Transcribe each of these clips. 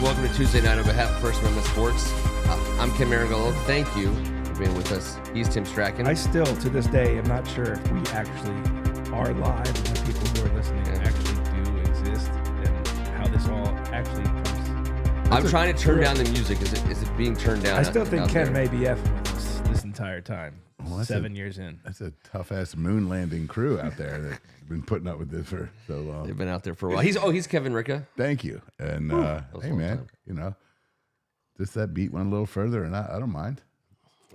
welcome to Tuesday night on behalf of First Amendment Sports. I'm Ken Meringolo. Thank you for being with us. He's Tim Strachan. I still, to this day, am not sure if we actually are live and the people who are listening actually do exist and how this all actually comes. I'm trying to turn down the music. Is it being turned down? I still think Ken may be effing with us this entire time. Well, 7 years in. That's a tough-ass moon landing crew out there that's been putting up with this for so long. They've been out there for a while. He's Kevin Ricca. Thank you. And, hey, man, just that beat went a little further, and I don't mind.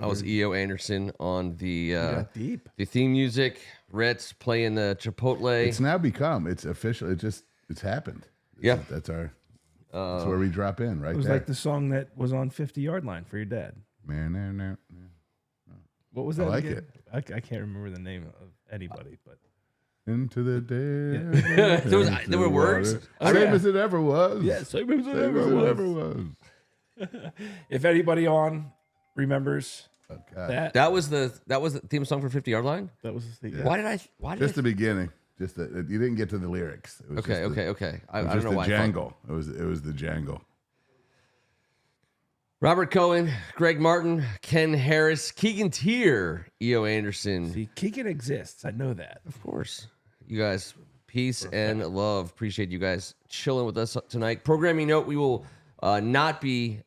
I was E.O. Anderson on the Deep. the theme music. Rhett's playing the Chipotle. It's now become, it's official. It's happened. Yeah. That's where we drop in, right? It was there. like the song that was on 50-yard line for your dad. Man. What was that? I like again? it. I can't remember the name of anybody, but Into the day. There were words. Same as it ever was. yeah, same as it Same as it ever was. if anybody on remembers Oh, God. That was the theme song for 50-Yard Line. that was the Why did Just the beginning. Just you didn't get to the lyrics. It was Okay. just Okay. I It was don't just know the why. jangle. It was the jangle. Robert Cohen, Greg Martin, Ken Harris, Keegan Tier, E.O. Anderson. See, Keegan exists. I know that. Of course. You guys, peace and love. Appreciate you guys chilling with us tonight. Programming note, we will not be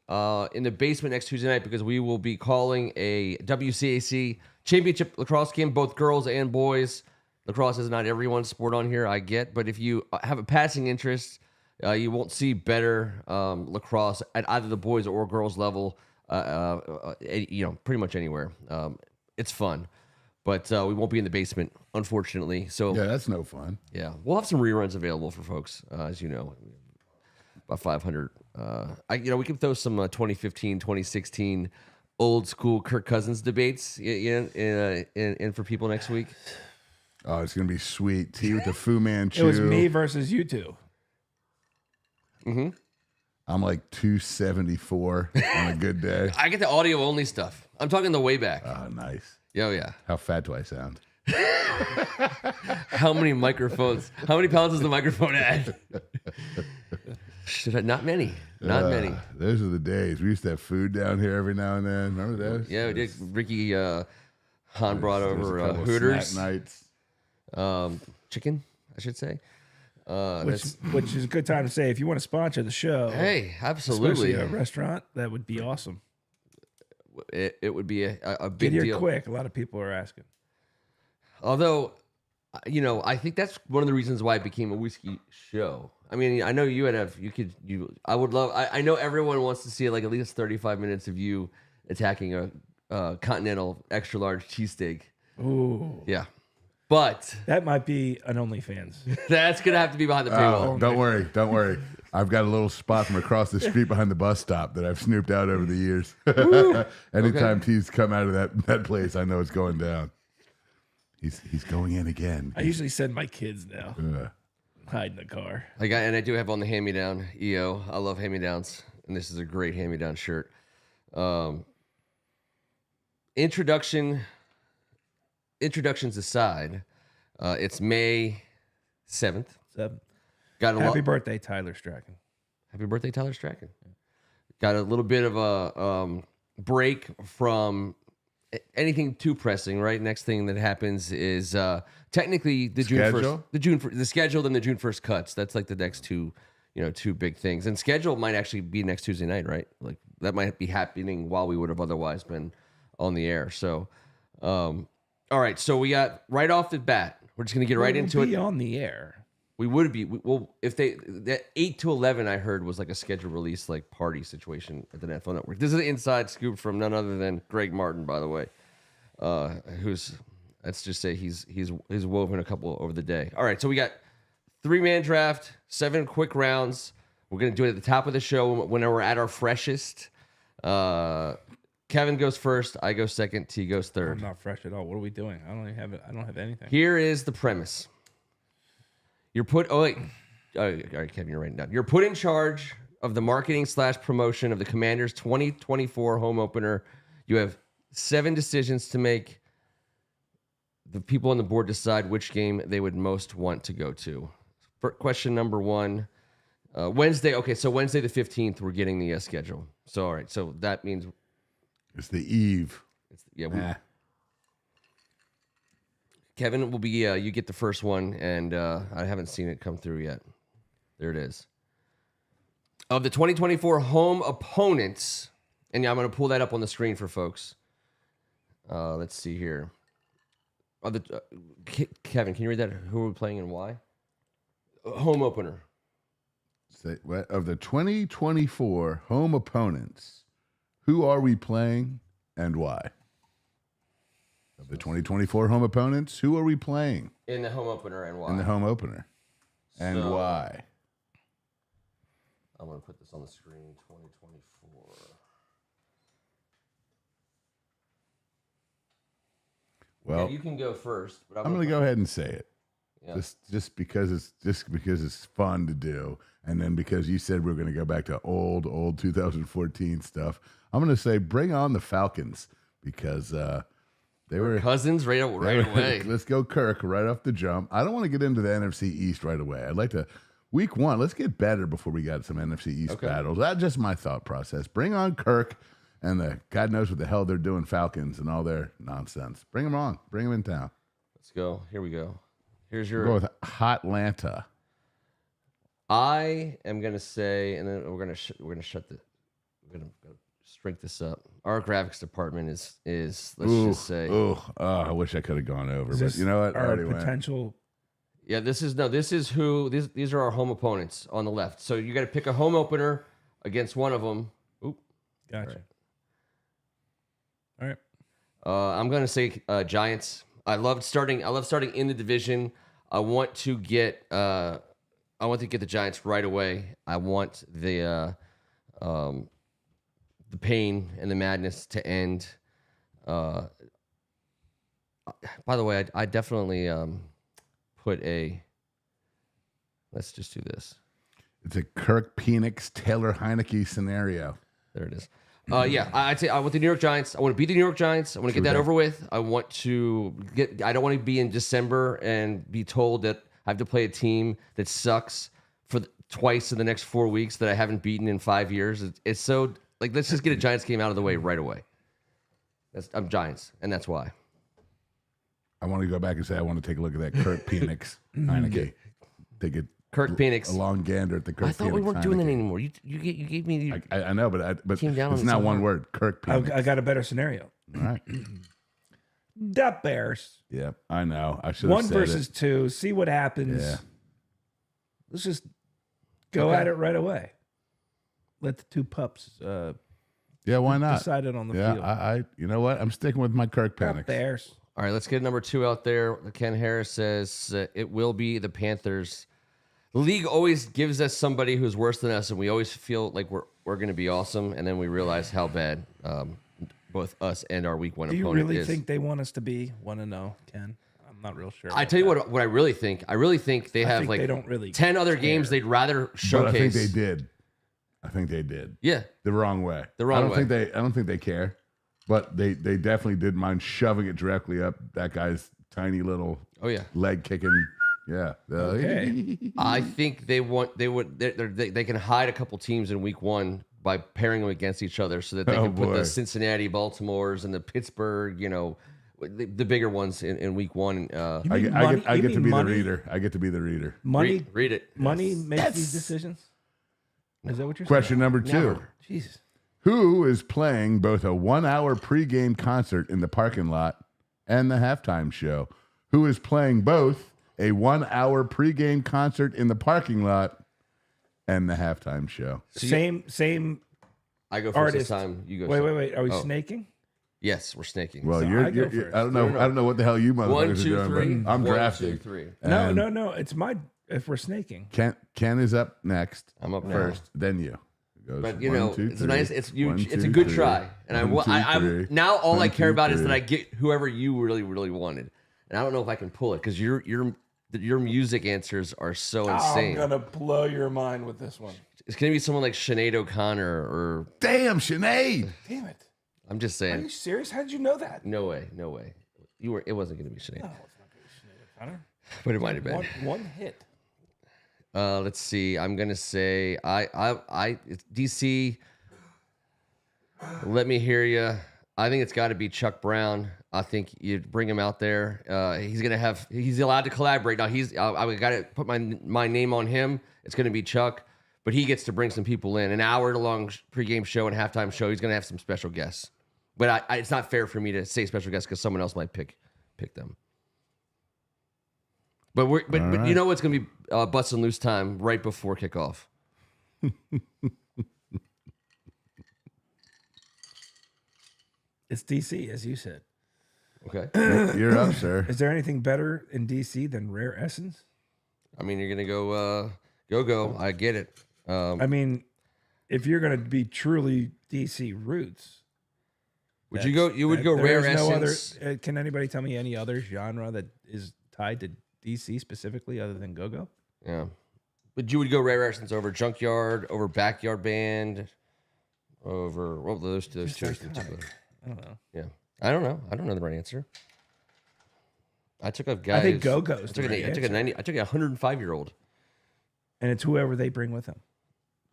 in the basement next Tuesday night because we will be calling a WCAC championship lacrosse game, both girls and boys. Lacrosse is not everyone's sport on here, I get. But if you have a passing interest, you won't see better lacrosse at either the boys or girls level, pretty much anywhere. It's fun. But we won't be in the basement, unfortunately. So Yeah, that's no fun. yeah, we'll have some reruns available for folks, as you know, about 500. We can throw some 2015, 2016 old school Kirk Cousins debates in for people next week. Oh, it's gonna be sweet. Tea with the Fu Manchu. It was me versus you two. Mm-hmm. I'm like 274 on a good day. I get the audio only stuff. I'm talking the way back. Oh, nice. Oh yeah. How fat do I sound? How many microphones? How many pounds does the microphone add? Not many. Not many. Those are the days. We used to have food down here every now and then. Remember those? Yeah, we did. Ricky Hahn brought There's a over couple of Hooters. snack nights. Chicken, I should say. Which is a good time to say if you want to sponsor the show. Hey, absolutely. Especially a restaurant, that would be awesome. It would be a Get big here deal. quick. A lot of people are asking. Although, I think that's one of the reasons why it became a whiskey show. I mean, I know I would love, I know everyone wants to see like at least 35 minutes of you attacking a continental extra large cheesesteak. Ooh. Yeah. But That might be an OnlyFans. that's going to have to be behind the paywall. Oh, don't worry. I've got a little spot from across the street behind the bus stop that I've snooped out over the years. Anytime T's come out of that place, I know it's going down. He's going in again. I usually send my kids now. Uh, Hide in the car. I do have on the hand-me-down, EO. I love hand-me-downs, and this is a great hand-me-down shirt. Introductions aside, it's May 7th. 7. Got Happy birthday, Tyler Strachan. Happy birthday, Tyler Strachan. Got a little bit of a break from anything too pressing, right? Next thing that happens is technically the Schedule? the schedule and the June 1st cuts. That's like the next two big things. And schedule might actually be next Tuesday night, right? Like that might be happening while we would have otherwise been on the air. So, all right. So we got right off the bat. We're just gonna get right into it. On the air. We would be. If that 8 to 11, I heard was like a scheduled release, like party situation at the NFL Network. This is an inside scoop from none other than Greg Martin, by the way, who's, let's just say he's woven a couple over the day. All right, so we got 3-man draft, 7 quick rounds. We're gonna do it at the top of the show when we're at our freshest. Kevin goes first. I go second. T goes third. I'm not fresh at all. What are we doing? I don't have anything. Here is the premise. You're put. Oh wait. All right, Kevin, you're writing down. You're put in charge of the marketing / promotion of the Commanders' 2024 home opener. You have 7 decisions to make. The people on the board decide which game they would most want to go to. Question number 1. Wednesday. Okay, so Wednesday the 15th, we're getting the schedule. So all right, so that means It's the eve. Kevin will be. You get the first one, and I haven't seen it come through yet. There it is. Of the 2024 home opponents, and I'm going to pull that up on the screen for folks. Let's see here. Kevin, can you read that? Who are we playing and why? Home opener. Of the 2024 home opponents, who are we playing and why? Of the 2024 home opponents, who are we playing? In the home opener and why? In the home opener. And why? I'm going to put this on the screen, 2024. Well, yeah, you can go first. But I'm going to go ahead and say it. Yeah. Just because it's fun to do, and then because you said we're going to go back to old 2014 stuff, I'm going to say bring on the Falcons because they were Cousins right away. Let's go Kirk right off the jump. I don't want to get into the NFC East right away. I'd like to week one. Let's get better before we got some NFC East battles. That's just my thought process. Bring on Kirk and the God knows what the hell they're doing Falcons and all their nonsense. Bring them on. Bring them in town. Let's go. Here we go. Here's your. We'll go with Hotlanta. I am gonna say, and then we're gonna strength this up. Our graphics department is let's just say. I wish I could have gone over, but This you know what? I our already went. potential. Yeah, this is these are our home opponents on the left. So you got to pick a home opener against one of them. Oop. Gotcha. All right. I'm gonna say Giants. I love starting in the division. I want to get the Giants right away. I want the pain and the madness to end. By the way, I definitely put a. Let's just do this. It's a Kirk Penix Taylor Heineke scenario. There it is. Yeah, I'd say I want the New York Giants. I want to beat the New York Giants. I want to get that over with. I want to I don't want to be in December and be told that I have to play a team that sucks for twice in the next 4 weeks that I haven't beaten in 5 years. It's so like let's just get a Giants game out of the way right away. I'm Giants, and that's why. I want to go back and say I want to take a look at that Kirk Penix Heineke. Take it. Kirk Penix. A long gander at the Kirk Penix. I thought we weren't Heineke. doing that anymore. You gave me the. I know, but Came down it's on not some one hard. word. Kirk Penix. I got a better scenario. All right. The Bears. Yeah, I know. I should have One said versus it. two. See what happens. Yeah. Let's just go at it right away. Let the two pups Yeah, why not? decide it on the Yeah, field. I you know what? I'm sticking with my Kirk The Penix. Bears. All right, let's get number 2 out there. Ken Harris says it will be the Panthers. The league always gives us somebody who's worse than us, and we always feel like we're going to be awesome, and then we realize how bad both us and our week 1 Do you opponent really is. think they want us to be 1-0, Ken? I'm not real sure. I tell you what I really think. I really think they have think like they don't really 10 other care. games they'd rather But showcase. I think they did. Yeah, The wrong way. The wrong way. I don't think they care. But they definitely didn't mind shoving it directly up that guy's tiny little leg kicking. Yeah. Okay. I think they can hide a couple teams in week 1 by pairing them against each other so that they can put the Cincinnati, Baltimores, and the Pittsburgh, the bigger ones in week 1. I get to be the reader. I get to be the reader. Money, read it. money makes these decisions. Is that what you're Question saying? number 2. Never. Jesus. Who is playing both a 1-hour pregame concert in the parking lot and the halftime show? Who is playing both a 1-hour pregame concert in the parking lot and the halftime show? So Same I go first artist. this time. You go. Wait. Are we snaking? Yes, we're snaking. Well, So you're, I go you're first. I don't know what the hell you motherfuckers 1, are 2, doing, 3. but I'm 1, drafting. 2, 3. And No. It's my. If we're snaking, Ken is up next. I'm up first, then you. It goes But 1, 2, it's 3. nice. It's you. 1, it's 2, a good 3. try. And 1, 2, I'm 3. now all 1, I care 2, about is that 3. I get whoever you really wanted. And I don't know if I can pull it because your music answers are so insane. I'm gonna blow your mind with this one. It's gonna be someone like Sinead O'Connor or Damn, Sinead. Damn it! I'm just Are saying. you serious? How did you know that? No way. It wasn't gonna be Sinead, No, it's not gonna be Sinead O'Connor. but it might have been. One hit. Let's see. I'm gonna say it's DC. Let me hear you. I think it's got to be Chuck Brown. I think you bring him out there. He's allowed to collaborate. Now I got to put my name on him. It's going to be Chuck, but he gets to bring some people in. An hour-long pregame show and halftime show. He's going to have some special guests. But it's not fair for me to say special guests because someone else might pick them. But but you know what's going to be busting loose time right before kickoff. It's DC, as you said. Okay. You're up, sir. Is there anything better in DC than Rare Essence? I mean, you're going to go. I get it. I mean, if you're going to be truly DC roots, would you go? You would go Rare Essence. No other, can anybody tell me any other genre that is tied to DC specifically other than Go-Go? Yeah. But you would go Rare Essence over Junkyard, over Backyard Band, over those two in particular. I don't know. Yeah. I don't know. I don't know the right answer. I took a guy. I think Go-Go's I took a 105-year-old. And it's whoever they bring with them.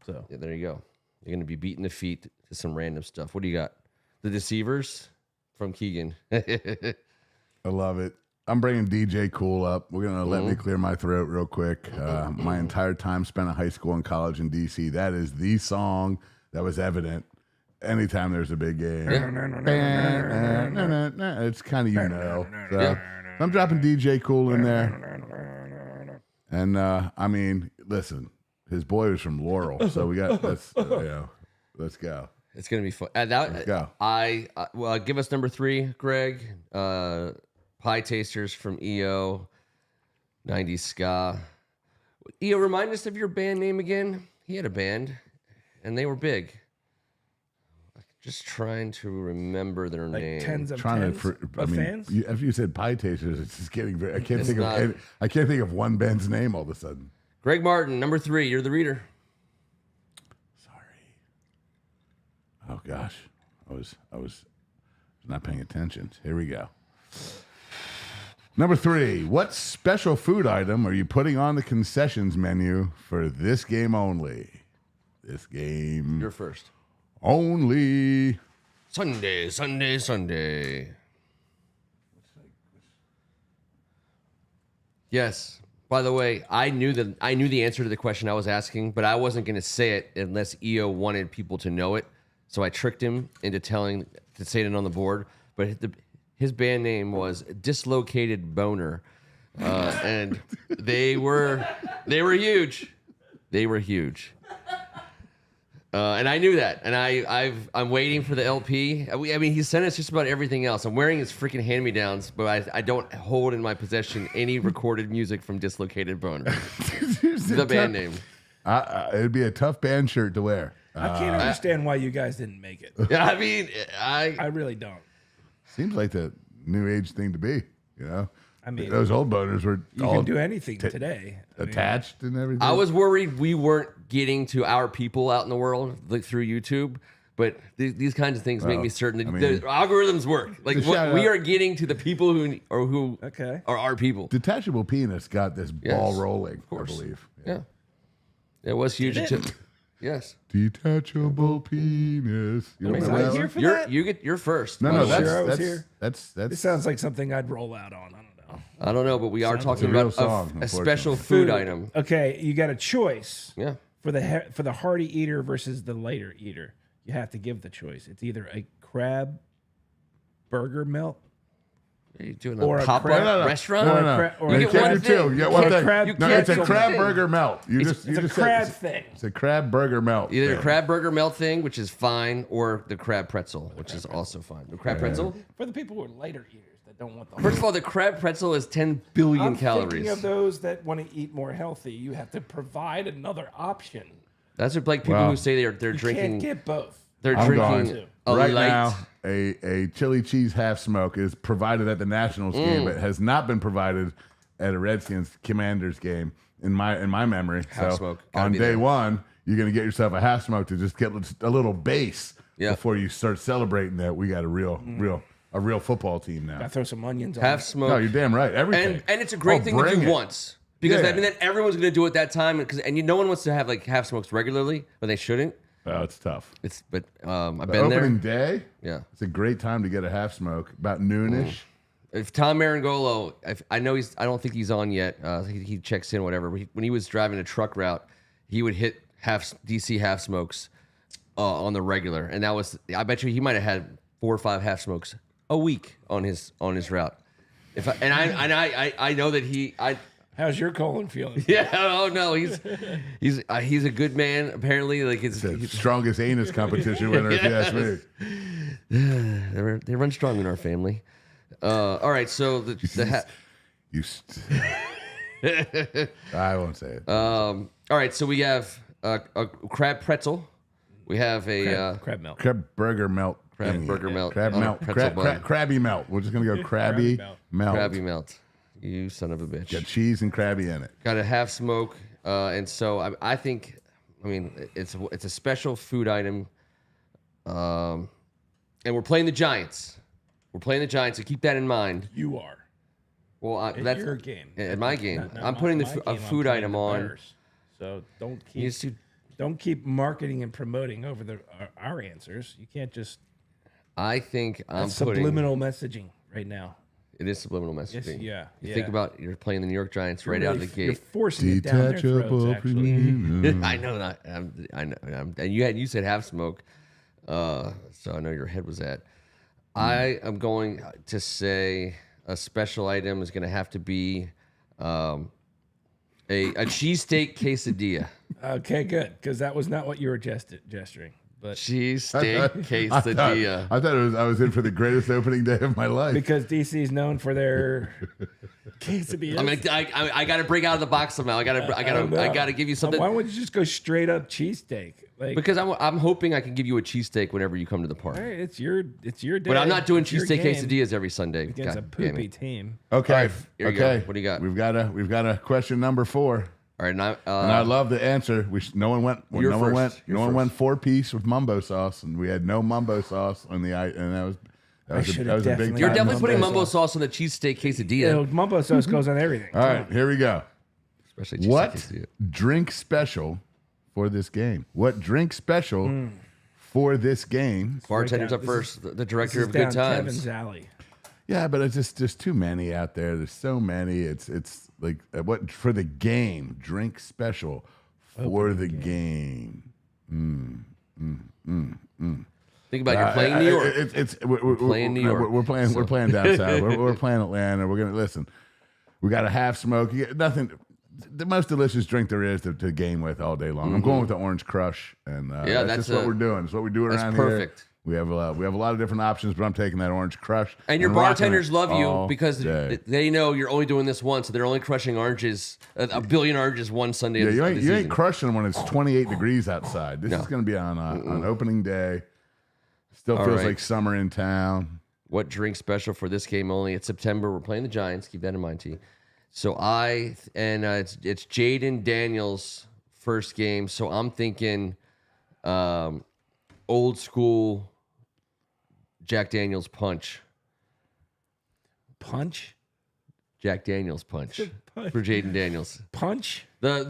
So yeah, there you go. You're gonna be beating the feet to some random stuff. What do you got? The Deceivers from Keegan. I love it. I'm bringing DJ Cool up. We're going to let me clear my throat real quick. My entire time spent in high school and college in D.C., that is the song that was evident anytime there's a big game. It's kind of, So I'm dropping DJ Cool in there. And, I mean, listen, his boy was from Laurel, so we got, let's go. It's gonna be fun. Let's go. Give us number 3, Greg. Pie Tasters from EO, 90s ska. EO, remind us of your band name again. He had a band, and they were big. Just trying to remember their name. Tens of fans. After you said Pie Tasters, it's just getting very. I can't think of one band's name all of a sudden. Greg Martin, number 3. You're the reader. Sorry. Oh gosh, I was not paying attention. Here we go. Number 3, what special food item are you putting on the concessions menu for this game only? This game. You're first. Only. Sunday. Yes. By the way, I knew the answer to the question I was asking, but I wasn't going to say it unless EO wanted people to know it. So I tricked him into saying it on the board. But his band name was Dislocated Boner, and they were huge. They were huge, and I knew that. And I'm waiting for the LP. I mean, he sent us just about everything else. I'm wearing his freaking hand-me-downs, but I don't hold in my possession any recorded music from Dislocated Boner. The band name. It'd be a tough band shirt to wear. I can't understand why you guys didn't make it. I mean, I really don't. Seems like the new age thing to be, I mean, those old boners were you all can do anything today. Attached and everything. I was worried we weren't getting to our people out in the world through YouTube, but these kinds of things make me certain that the algorithms work. Like we are getting to the people who are our people. Detachable Penis got this ball rolling, I believe. Yeah. It was huge. Yes. Detachable Penis. Was I here for that? You're first. No, This sounds like something I'd roll out on. I don't know, but we are talking about a special food item. Okay, you got a choice. Yeah. For the hearty eater versus the lighter eater, you have to give the choice. It's either a crab burger melt. Are you doing or a pop-up restaurant? No. You can't do two. You get one thing. It's a crab burger melt. It's a crab thing. It's a crab burger melt. Either a crab burger melt thing, which is fine, or the crab pretzel, which is also fine. The crab pretzel? For the people who are lighter eaters that don't want the First of all, the crab pretzel is 10 billion calories. Thinking of those that want to eat more healthy, you have to provide another option. That's like people who say they're drinking. You can't get both. They're drinking right now. A chili cheese half smoke is provided at the Nationals game, but has not been provided at a Redskins Commanders game in my memory. Half so smoke. On day one, you're gonna get yourself a half smoke to just get a little base before you start celebrating that we got a real football team now. Gotta throw some onions on half smoke. No, you're damn right. Everything. And it's a great thing to do once. Because Yeah. I mean, then everyone's going to do it that time, and no one wants to have like half smokes regularly, but they shouldn't. Oh, it's tough. I've The been there. opening day, Yeah. it's a great time to get a half smoke, about noonish. If Tom Meringolo, I know I don't think he's on yet. He checks in, whatever. But when he was driving a truck route, he would hit DC half smokes on the regular, and that was, I bet you he might have had 4 or 5 half smokes a week on his route. I know that How's your colon feeling? yeah, oh no, he's a good man apparently. Like It's the strongest anus competition winner, if you ask me. they run strong in our family. All right, so I won't say it. all right, so we have a crab pretzel. We have a Crab melt. Crab burger melt. crab thingy. burger melt. Crab on a melt. pretzel bun. Crabby melt. We're just going to go crabby melt. melt. Crabby melt. You son of a bitch. Got cheese and crabby in it. Got a half smoke, and so I think, I mean, it's a special food item, and we're playing the Giants. We're playing the Giants, so keep that in mind. You are. Well, It's that's your game. at my game. Not I'm putting my a game, I'm food playing item the on. Bears. So don't You keep used to- don't keep marketing and promoting over our answers. You can't just I think I'm that's putting. subliminal messaging right now. It is subliminal Yes, messaging. yeah. You think about you're playing the New York Giants right out of the You're gate. forcing it down their throats, actually. I know that. I know. And you said half smoke, so I know your head was at. I am going to say a special item is going to have to be a cheesesteak quesadilla. Okay, good, because that was not what you were gesturing. But Cheesesteak quesadilla. I thought I was in for the greatest opening day of my life. because DC is known for their quesadillas. I mean, I got to break out of the box somehow. I got to give you something. Why wouldn't you just go straight up cheesesteak? Like, Because I'm hoping I can give you a cheesesteak whenever you come to the park. all right, it's your day. But I'm not doing It's your cheesesteak game quesadillas every Sunday. against a God damn poopy it. team. Okay. here you go. Okay. What do you got? We've got a question number 4. All right, now, And I love the answer. No one went. You're No one first. went. You're No one first. went 4-piece with mumbo sauce, and we had no mumbo sauce on the. And that was should've that was a big. definitely you're time definitely putting mumbo mumbo sauce. sauce on the cheesesteak quesadilla. You know, mumbo sauce goes on everything. All right, here we go. Especially cheesesteak What quesadilla. drink special for this game? What drink special for this game? Bartender's up This first. The director This is of Good down Times. Kevin's alley. Yeah, but it's just there's too many out there. There's so many. It's like what for the game? Drink special for the game. Think about it, you're playing New York. We're playing New York. We're playing down south. We're playing Atlanta. We're gonna listen. We got a half smoke. You get nothing. The most delicious drink there is to game with all day long. I'm going with the Orange Crush, and Yeah, that's just what we're doing. It's what we do that's around perfect. here. We have a lot of different options, but I'm taking that Orange Crush. And your rocking bartenders it love you all because day. they know you're only doing this once, so they're only crushing oranges, a billion oranges one Sunday. Yeah, of you the ain't season. crushing them when it's 28 degrees outside. This is going to be on opening day. Still All feels right. like summer in town. What drink special for this game only? It's September. We're playing the Giants. Keep that in mind, T. So it's Jaden Daniels' first game. So I'm thinking old school Jack Daniels punch. Punch? Jack Daniels punch Punch. for Jaden Daniels. Punch? The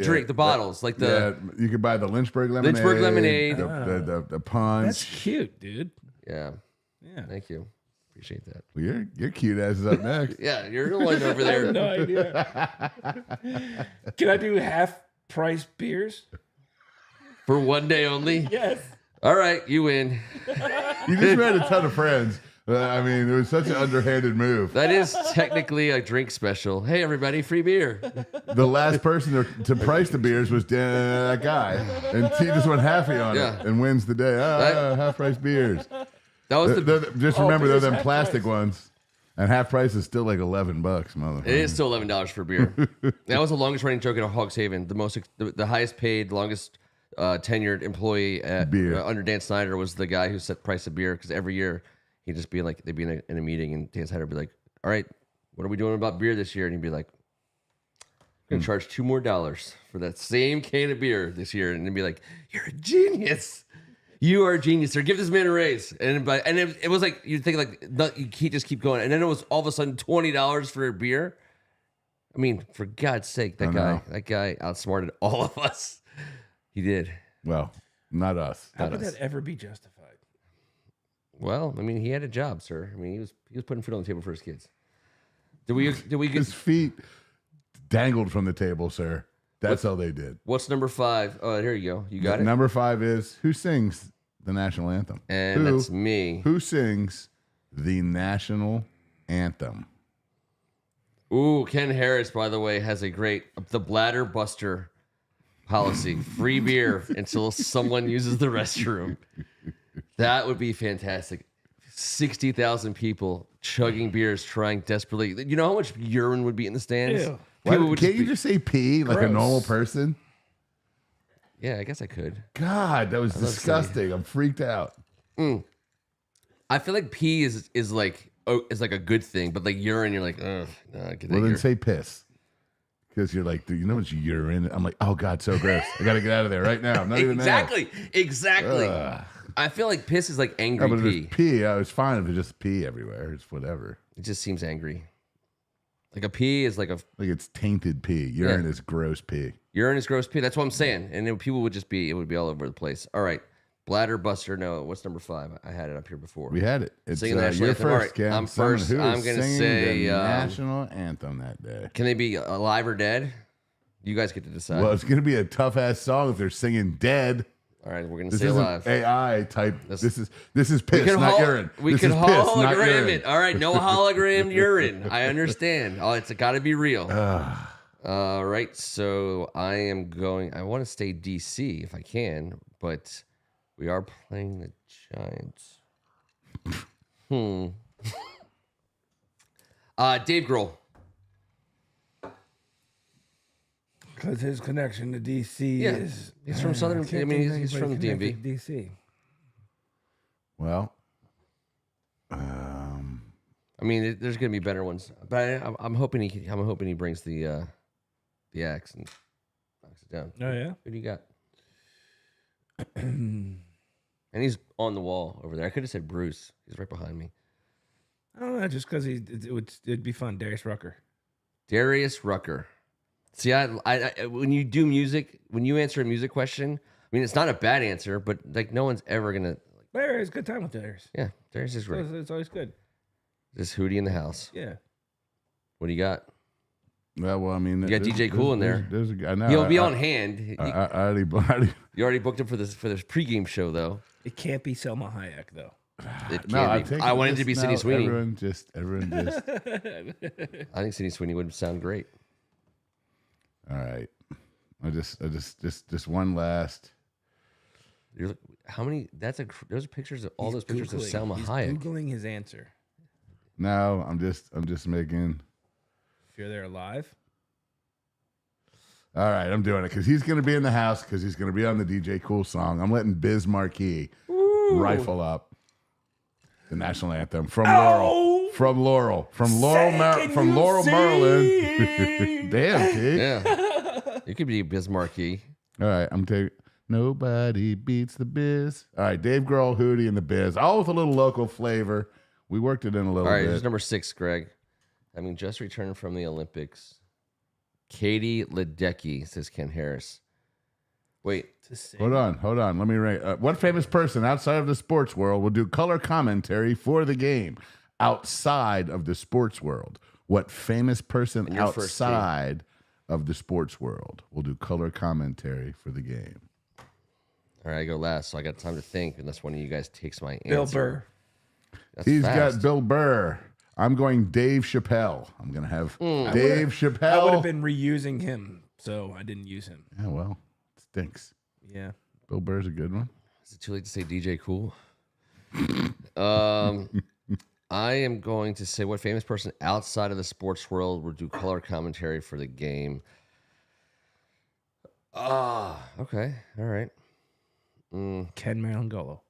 drink, the bottles, like the you could buy the Lynchburg lemonade. Lynchburg lemonade. The punch. That's cute, dude. yeah. Yeah. Thank you, appreciate that. Well, your cute ass is up next. Yeah, you're the one over I have there. no idea. Can I do half price beers? For one day only. Yes. All right, you win. You just made a ton of friends. I mean, it was such an underhanded move. That is technically a drink special. Hey, everybody, free beer. The last person to price the beers was that guy, and he just went halfy on Yeah. it and wins the day. Half price beers. That was Just remember, they're beers them half plastic price. ones, and half price is still like $11, motherfucker. It is still $11 for beer. That was the longest running joke at Hogs Haven. The highest paid, longest tenured employee at Beer. under Dan Snyder was the guy who set the price of beer, because every year he'd just be like, they'd be in a meeting and Dan Snyder would be like, all right, what are we doing about beer this year? And he'd be like, I'm gonna charge $2 more for that same can of beer this year. And they'd be like, you're a genius. You are a genius, sir. Give this man a raise. And it was like, you'd think like, you just keep going. And then it was all of a sudden $20 for a beer. I mean, for God's sake, that guy outsmarted all of us. He did. Well, not us. How could that ever be justified? Well, I mean, he had a job, sir. I mean, he was putting food on the table for his kids. Did we get His feet dangled from the table, sir. That's how they did. What's number 5? Oh, here you go. You got it. Number 5 is who sings the national anthem? And that's me. Who sings the national anthem? Ooh, Ken Harris, by the way, has the bladder buster policy. Free beer until someone uses the restroom. That would be fantastic. 60,000 people chugging beers, trying desperately. You know how much urine would be in the stands? Ew. Can't you just say pee like a normal person? Yeah, I guess I could. God, that was disgusting. I'm freaked out. I feel like pee is like a good thing, but like urine, you're like, ugh. Well, then say piss. Because you're like, dude, you know what's urine? I'm like, oh, God, so gross. I got to get out of there right now. I'm not even there. Exactly. I feel like piss is like angry but pee. If it's pee, I was fine if it's just pee everywhere. It's whatever. It just seems angry. Like a pee is like it's tainted pee. Urine is gross pee. Urine is gross pee. That's what I'm saying. And then people would it would be all over the place. All right. Bladder buster. No, what's number 5? I had it up here before. We had it. It's singing the national you're anthem. first, All right, Ken. I'm first. I'm going to say the national anthem that day. Can they be alive or dead? You guys get to decide. Well, it's going to be a tough ass song if they're singing dead. All right, we're going to This say isn't alive. AI type. This is piss, not urine. We this can is piss, not hologram urine. it. All right, no hologram urine. I understand. Oh, it's got to be real. All right, so I want to stay DC if I can, but we are playing the Giants. Dave Grohl. Because his connection to DC is... He's from Southern... I mean, he's from the DMV. DC. Well... I mean, there's going to be better ones, but I'm hoping he brings the axe and knocks it down. Oh yeah. Who do you got? And he's on the wall over there. I could have said Bruce. He's right behind me. I don't know, just because it'd be fun. Darius Rucker. Darius Rucker. See, I when you do music, when you answer a music question, I mean, it's not a bad answer, but like no one's ever gonna. Darius, good time with Darius. Yeah, Darius is great. It's always good. This Hootie in the house. Yeah. What do you got? Well, I mean, you got DJ Cool in there. I know. He'll be on hand. You already booked him for this pregame show, though. It can't be Selma Hayek, though. It can't be. I wanted it to be Sydney Sweeney. Everyone just. I think Sydney Sweeney would sound great. All right, I just one last. How many? Those are pictures of all those pictures of Selma Hayek. Googling his answer. No, I'm just making. If you're there live. All right, I'm doing it because he's going to be in the house because he's going to be on the DJ Cool song. I'm letting Biz Marquee rifle up the national anthem from Laurel, Maryland. Damn, kid. Yeah, you could be Biz Marquee. All right, I'm taking. Nobody beats the Biz. All right, Dave Grohl, Hootie, and the Biz, all with a little local flavor. We worked it in a little bit. All right, here's number 6, Greg. I mean, just returned from the Olympics. Katie Ledecky, says Ken Harris. Wait. Hold on. Let me write. What famous person outside of the sports world will do color commentary for the game? Outside of the sports world. What famous person outside of the sports world will do color commentary for the game? All right, I go last, so I got time to think, unless one of you guys takes my answer. Bill Burr. He's got Bill Burr. I'm going Dave Chappelle. I'm going to have Dave Chappelle. I would have been reusing him, so I didn't use him. Yeah, well, it stinks. Yeah. Bill Burr's a good one. Is it too late to say DJ Cool? I am going to say what famous person outside of the sports world would do color commentary for the game. Okay. All right. Ken Meringolo.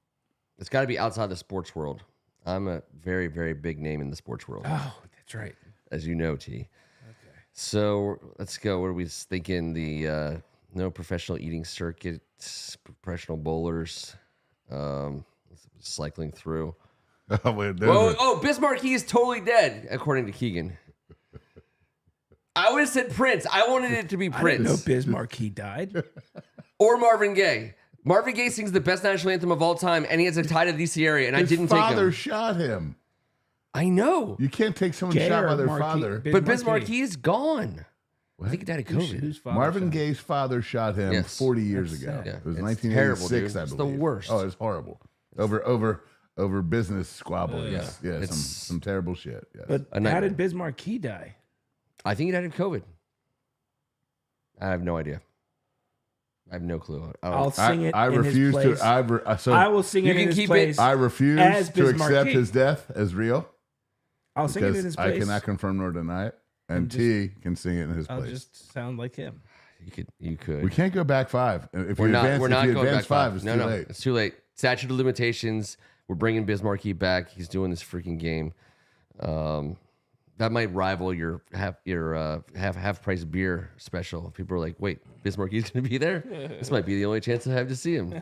It's got to be outside the sports world. I'm a very, very big name in the sports world. Oh, that's right. As you know, T. Okay. So let's go. What are we thinking? The no professional eating circuit, professional bowlers, cycling through. Oh, wait, Biz Marquee is totally dead, according to Keegan. I would have said Prince. I wanted it to be I didn't know Prince Biz Markie died. or Marvin Gaye. Marvin Gaye sings the best national anthem of all time, and he has a tie to DC area, and I didn't take him. His father shot him. I know. You can't take someone Gay shot or by their Markie? father. But Biz Markie is gone. What? I think he died of COVID. Whose father Marvin shot? Gaye's father shot him Yes. 40 years That's ago. sad. Yeah. It was It's 1986, terrible, dude. I It's believe. the worst. Oh, it's horrible. Over business squabbles. Yeah, It's- some terrible shit. Yes. But A how nightmare. did Biz Markie die? I think he died of COVID. I have no idea. I have no clue. I'll sing it I in refuse his place. to. I will sing You it can in his keep it- place. I refuse As to Biz accept Markie. his death as real I'll sing it in because his I place. cannot confirm nor deny it. And I'm just- T can sing it in his I'll place. just sound like him. You could. We can't go back 5. If We're you not. advance, We're if not you going advance back 5, it's no, too no, late. it's too late. Statute of limitations. We're bringing Biz Markie back. He's doing this freaking game. That might rival your half price beer special. People are like, wait, Biz Markie's going to be there? This might be the only chance I have to see him.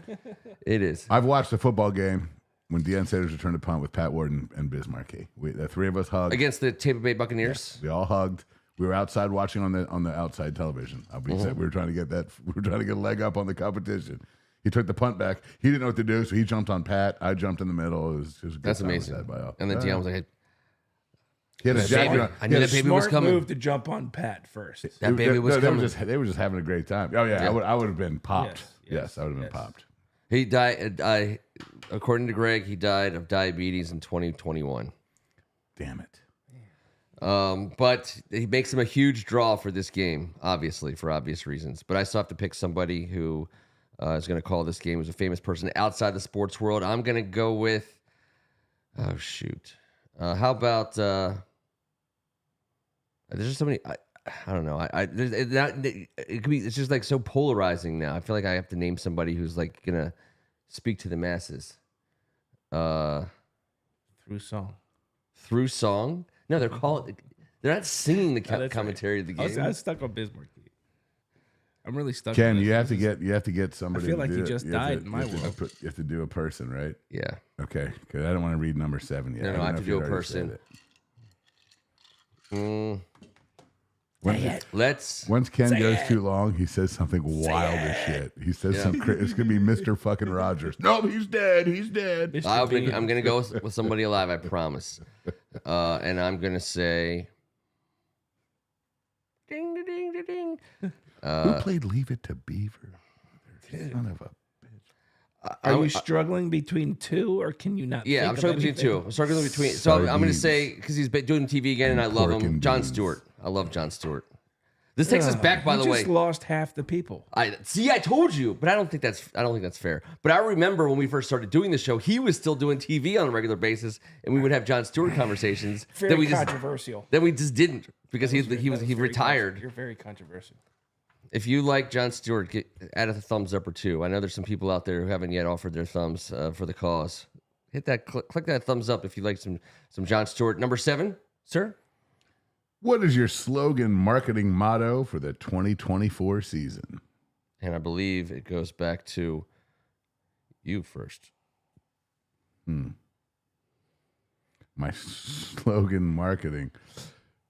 It is. I've watched a football game when Deion Sanders returned to punt with Pat Ward and Biz Markie. The 3 of us hugged. Against the Tampa Bay Buccaneers. We all hugged. We were outside watching on the outside television. We said we were trying to get a leg up on the competition. He took the punt back. He didn't know what to do, so he jumped on Pat. I jumped in the middle. It was a good That's time amazing. said by all. And then Deion was like, hey, He had a That jacket baby- on. I knew that baby was Smart coming. move to jump on Pat first. That baby was they coming. They were just having a great time. Oh yeah, Yeah. I would have been popped. Yes, Yes, I would have been yes. popped. He died, according to Greg, he died of diabetes in 2021. Damn it. But he makes him a huge draw for this game, obviously, for obvious reasons. But I still have to pick somebody who is going to call this game, who's a famous person outside the sports world. I'm going to go with, oh, shoot. How about, there's just so many, I don't know. It could be, it's just like so polarizing now. I feel like I have to name somebody who's like going to speak to the masses. Through song. Through song? No, they're not singing the that's commentary of the game. I was stuck on Biz Markie. I'm really stuck. Ken, on this. you have to get somebody. I feel to like do he it. just You have died to- in my you have to world. You have to do a person, right? Yeah. Okay, because I don't want to read number 7 yet. No, I don't have know to if do you'd a already said person. it. Let's. Once Ken Say goes it. too long, he says something wild as shit. He says it's gonna be Mr. fucking Rogers. No, he's dead. He's dead. Mr. I'm Bean. gonna go with somebody alive. I promise. And I'm gonna say. Ding ding ding ding ding. Who played Leave It to Beaver? Son of a. Are you struggling between 2, or can you not? Yeah, think I'm of struggling between anything? 2. I'm struggling between. So I'm gonna Sardines. say because he's been doing TV again, and I love pork him. and Jon beans. Stewart. I love Jon Stewart. This takes us back, by You the way. just lost half the people. I told you, but I don't think that's fair. But I remember when we first started doing the show, he was still doing TV on a regular basis, and we would have Jon Stewart conversations Very that we controversial. just didn't because he That was he very retired. You're very controversial. If you like Jon Stewart, add a thumbs up or 2. I know there's some people out there who haven't yet offered their thumbs for the cause. Hit that, click that thumbs up if you like some Jon Stewart. Number 7, sir. What is your slogan marketing motto for the 2024 season? And I believe it goes back to you first. My slogan marketing.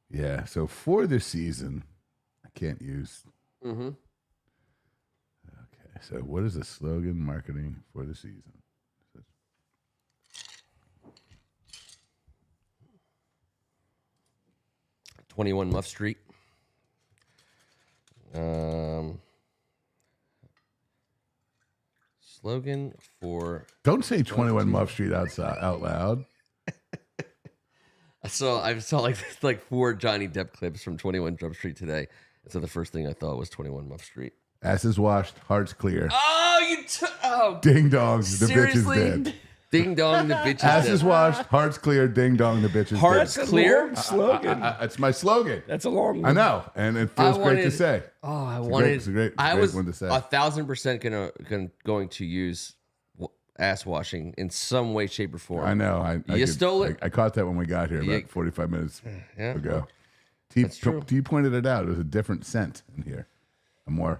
Yeah, so for this season, I can't use. Mm-hmm. Okay, so what is the slogan marketing for the season? 21 Muff Street. Slogan for Don't say 21 Muff Street out loud. I saw like 4 Johnny Depp clips from 21 Jump Street today. And so the first thing I thought was 21 Muff Street. Asses washed, hearts clear. Oh, Ding dong, the bitch is seriously? dead. Ding dong, the bitch is Asses dead. washed, hearts clear, ding dong, the bitch is Hearts dead. clear? Long slogan. It's my slogan. That's a long one. I know, and it feels great to say. Oh, I It's wanted. it's a great I was one to say. 1,000% going to use ass washing in some way, shape, or form. I know. You stole it? I caught that when we got here Yeah. about 45 minutes Yeah. ago. That's true. T pointed it out. It was a different scent in here, a more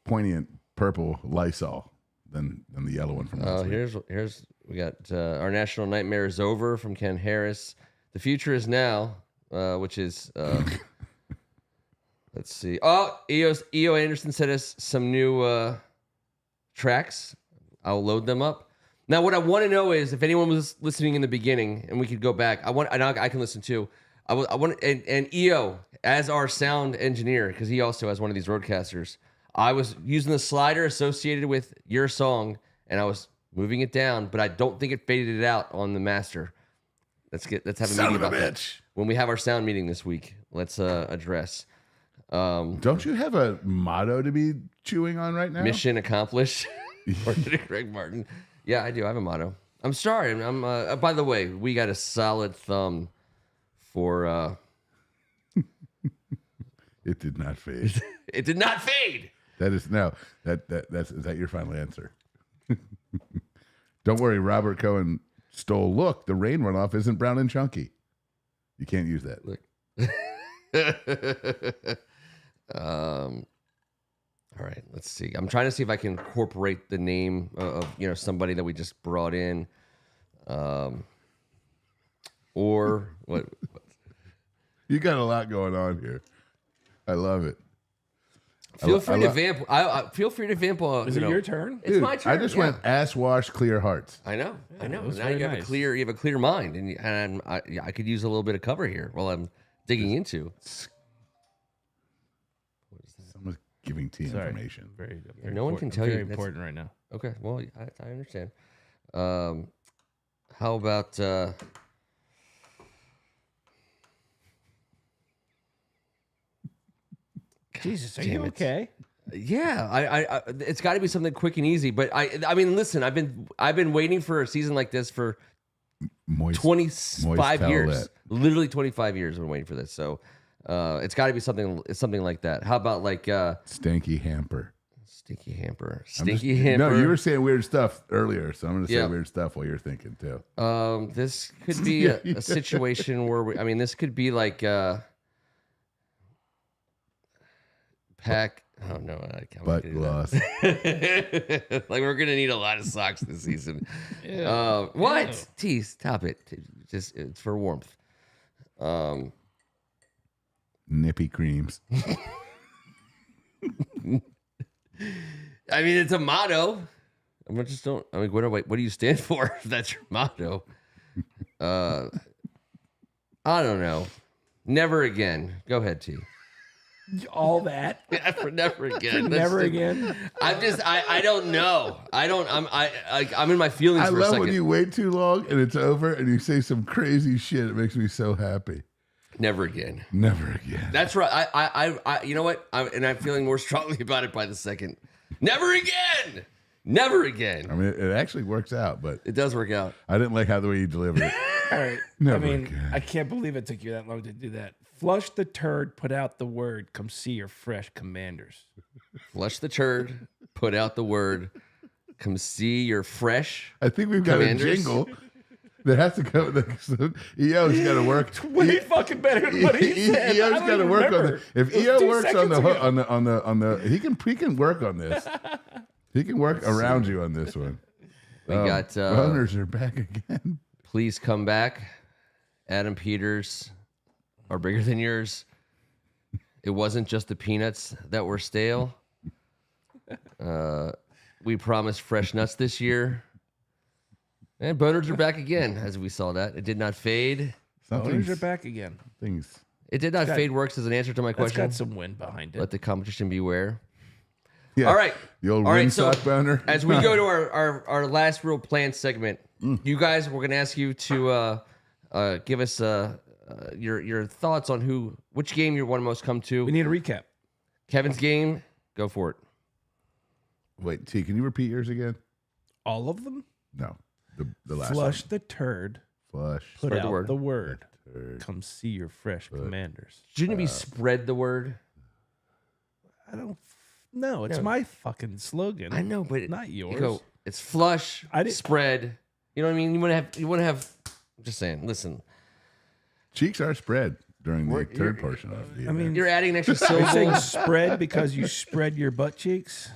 poignant purple Lysol than the yellow one from last week. Here's we got Our National Nightmare is Over from Ken Harris. The future is now, which is Let's see. Oh, EO Anderson sent us some new tracks. I'll load them up. Now, what I want to know is if anyone was listening in the beginning, and we could go back. I can listen too. I want and EO as our sound engineer, because he also has one of these Roadcasters. I was using the slider associated with your song, and I was moving it down, but I don't think it faded it out on the master. Let's have a meeting about that when we have our sound meeting this week. Let's address. Don't you have a motto to be chewing on right now? Mission accomplished. According to Greg Martin. Yeah, I do. I have a motto. I'm sorry. I'm. By the way, we got a solid thumb for. It did not fade. It did not fade. That is is that your final answer? Don't worry, Robert Cohen stole. Look, the rain runoff isn't brown and chunky. You can't use that. Look. All right, let's see. I'm trying to see if I can incorporate the name of somebody that we just brought in, or what? You got a lot going on here. I love it. Feel free to vamp. Feel free to vamp. Is it your turn? It's my turn. I just went ass wash, clear hearts. I know. Now very you have nice. you have a clear mind, and I could use a little bit of cover here while I'm digging into. Someone's giving T information. Very no one can tell very you. That's important right now. Okay, well, I understand. How about Jesus, are damn you it. okay? Yeah, I it's got to be something quick and easy. But I mean, listen, I've been waiting for a season like this for Moist 25 years, towelette. literally 25 years. I've been waiting for this, so it's got to be something like that. How about like Stanky hamper. Stinky hamper, I'm just- stinky hamper? No, you were saying weird stuff earlier, so I'm going to say Yeah. weird stuff while you're thinking too. This could be a situation where this could be like pack. Oh no, I can't. Butt gloss. Like we're gonna need a lot of socks this season. What? Ew. T, stop it. Just it's for warmth. Nippy creams. I mean, it's a motto. I just don't. I mean, what do you stand for? If that's your motto. I don't know. Never again. Go ahead, T. All that? For never again. Never again? I don't know. I'm in my feelings I for a love second. when you wait too long and it's over and you say some crazy shit. It makes me so happy. Never again. Never again. That's right. I you know what? I'm feeling more strongly about it by the second. Never again. Never again. I mean, it actually works out, but It does work out. I didn't like how the way you delivered it. All right. Never I mean, again. I can't believe it took you that long to do that. Flush the turd, put out the word, come see your fresh commanders. Flush the turd. Put out the word. Come see your fresh. I think we've got Commanders? a jingle that has to go. EO's got to work. Way fucking better than what he said. EO's got to work on it. If It was EO 2 works on seconds the ago. hook, on the he can work on this. He can work around you on this one. We got boners are back again. Please come back. Adam Peters are bigger than yours. It wasn't just the peanuts that were stale. We promised fresh nuts this year. And boners are back again, as we saw that. It did not fade. Owners are back again. Things. It did not fade works as an answer to my That's question. got some wind behind it. Let the competition beware. Yeah. All right. The old All right, windsock boner. As we go to our last real planned segment, you guys, we're going to ask you to give us your thoughts on which game you want to most come to. We need a recap. Kevin's game, go for it. Wait, T, can you repeat yours again? All of them? No, the last Flush one. the turd, Flush. put Spread out the word. word. Come see your fresh commanders. Shouldn't it be spread the word? I don't know. It's my fucking slogan. I know, but not yours. You go, it's flush, spread. You know what I mean? You want to have. I'm just saying. Listen, Cheeks are spread during the third portion of the. I mean, you're adding an extra you're saying syllable. spread because you spread your butt cheeks.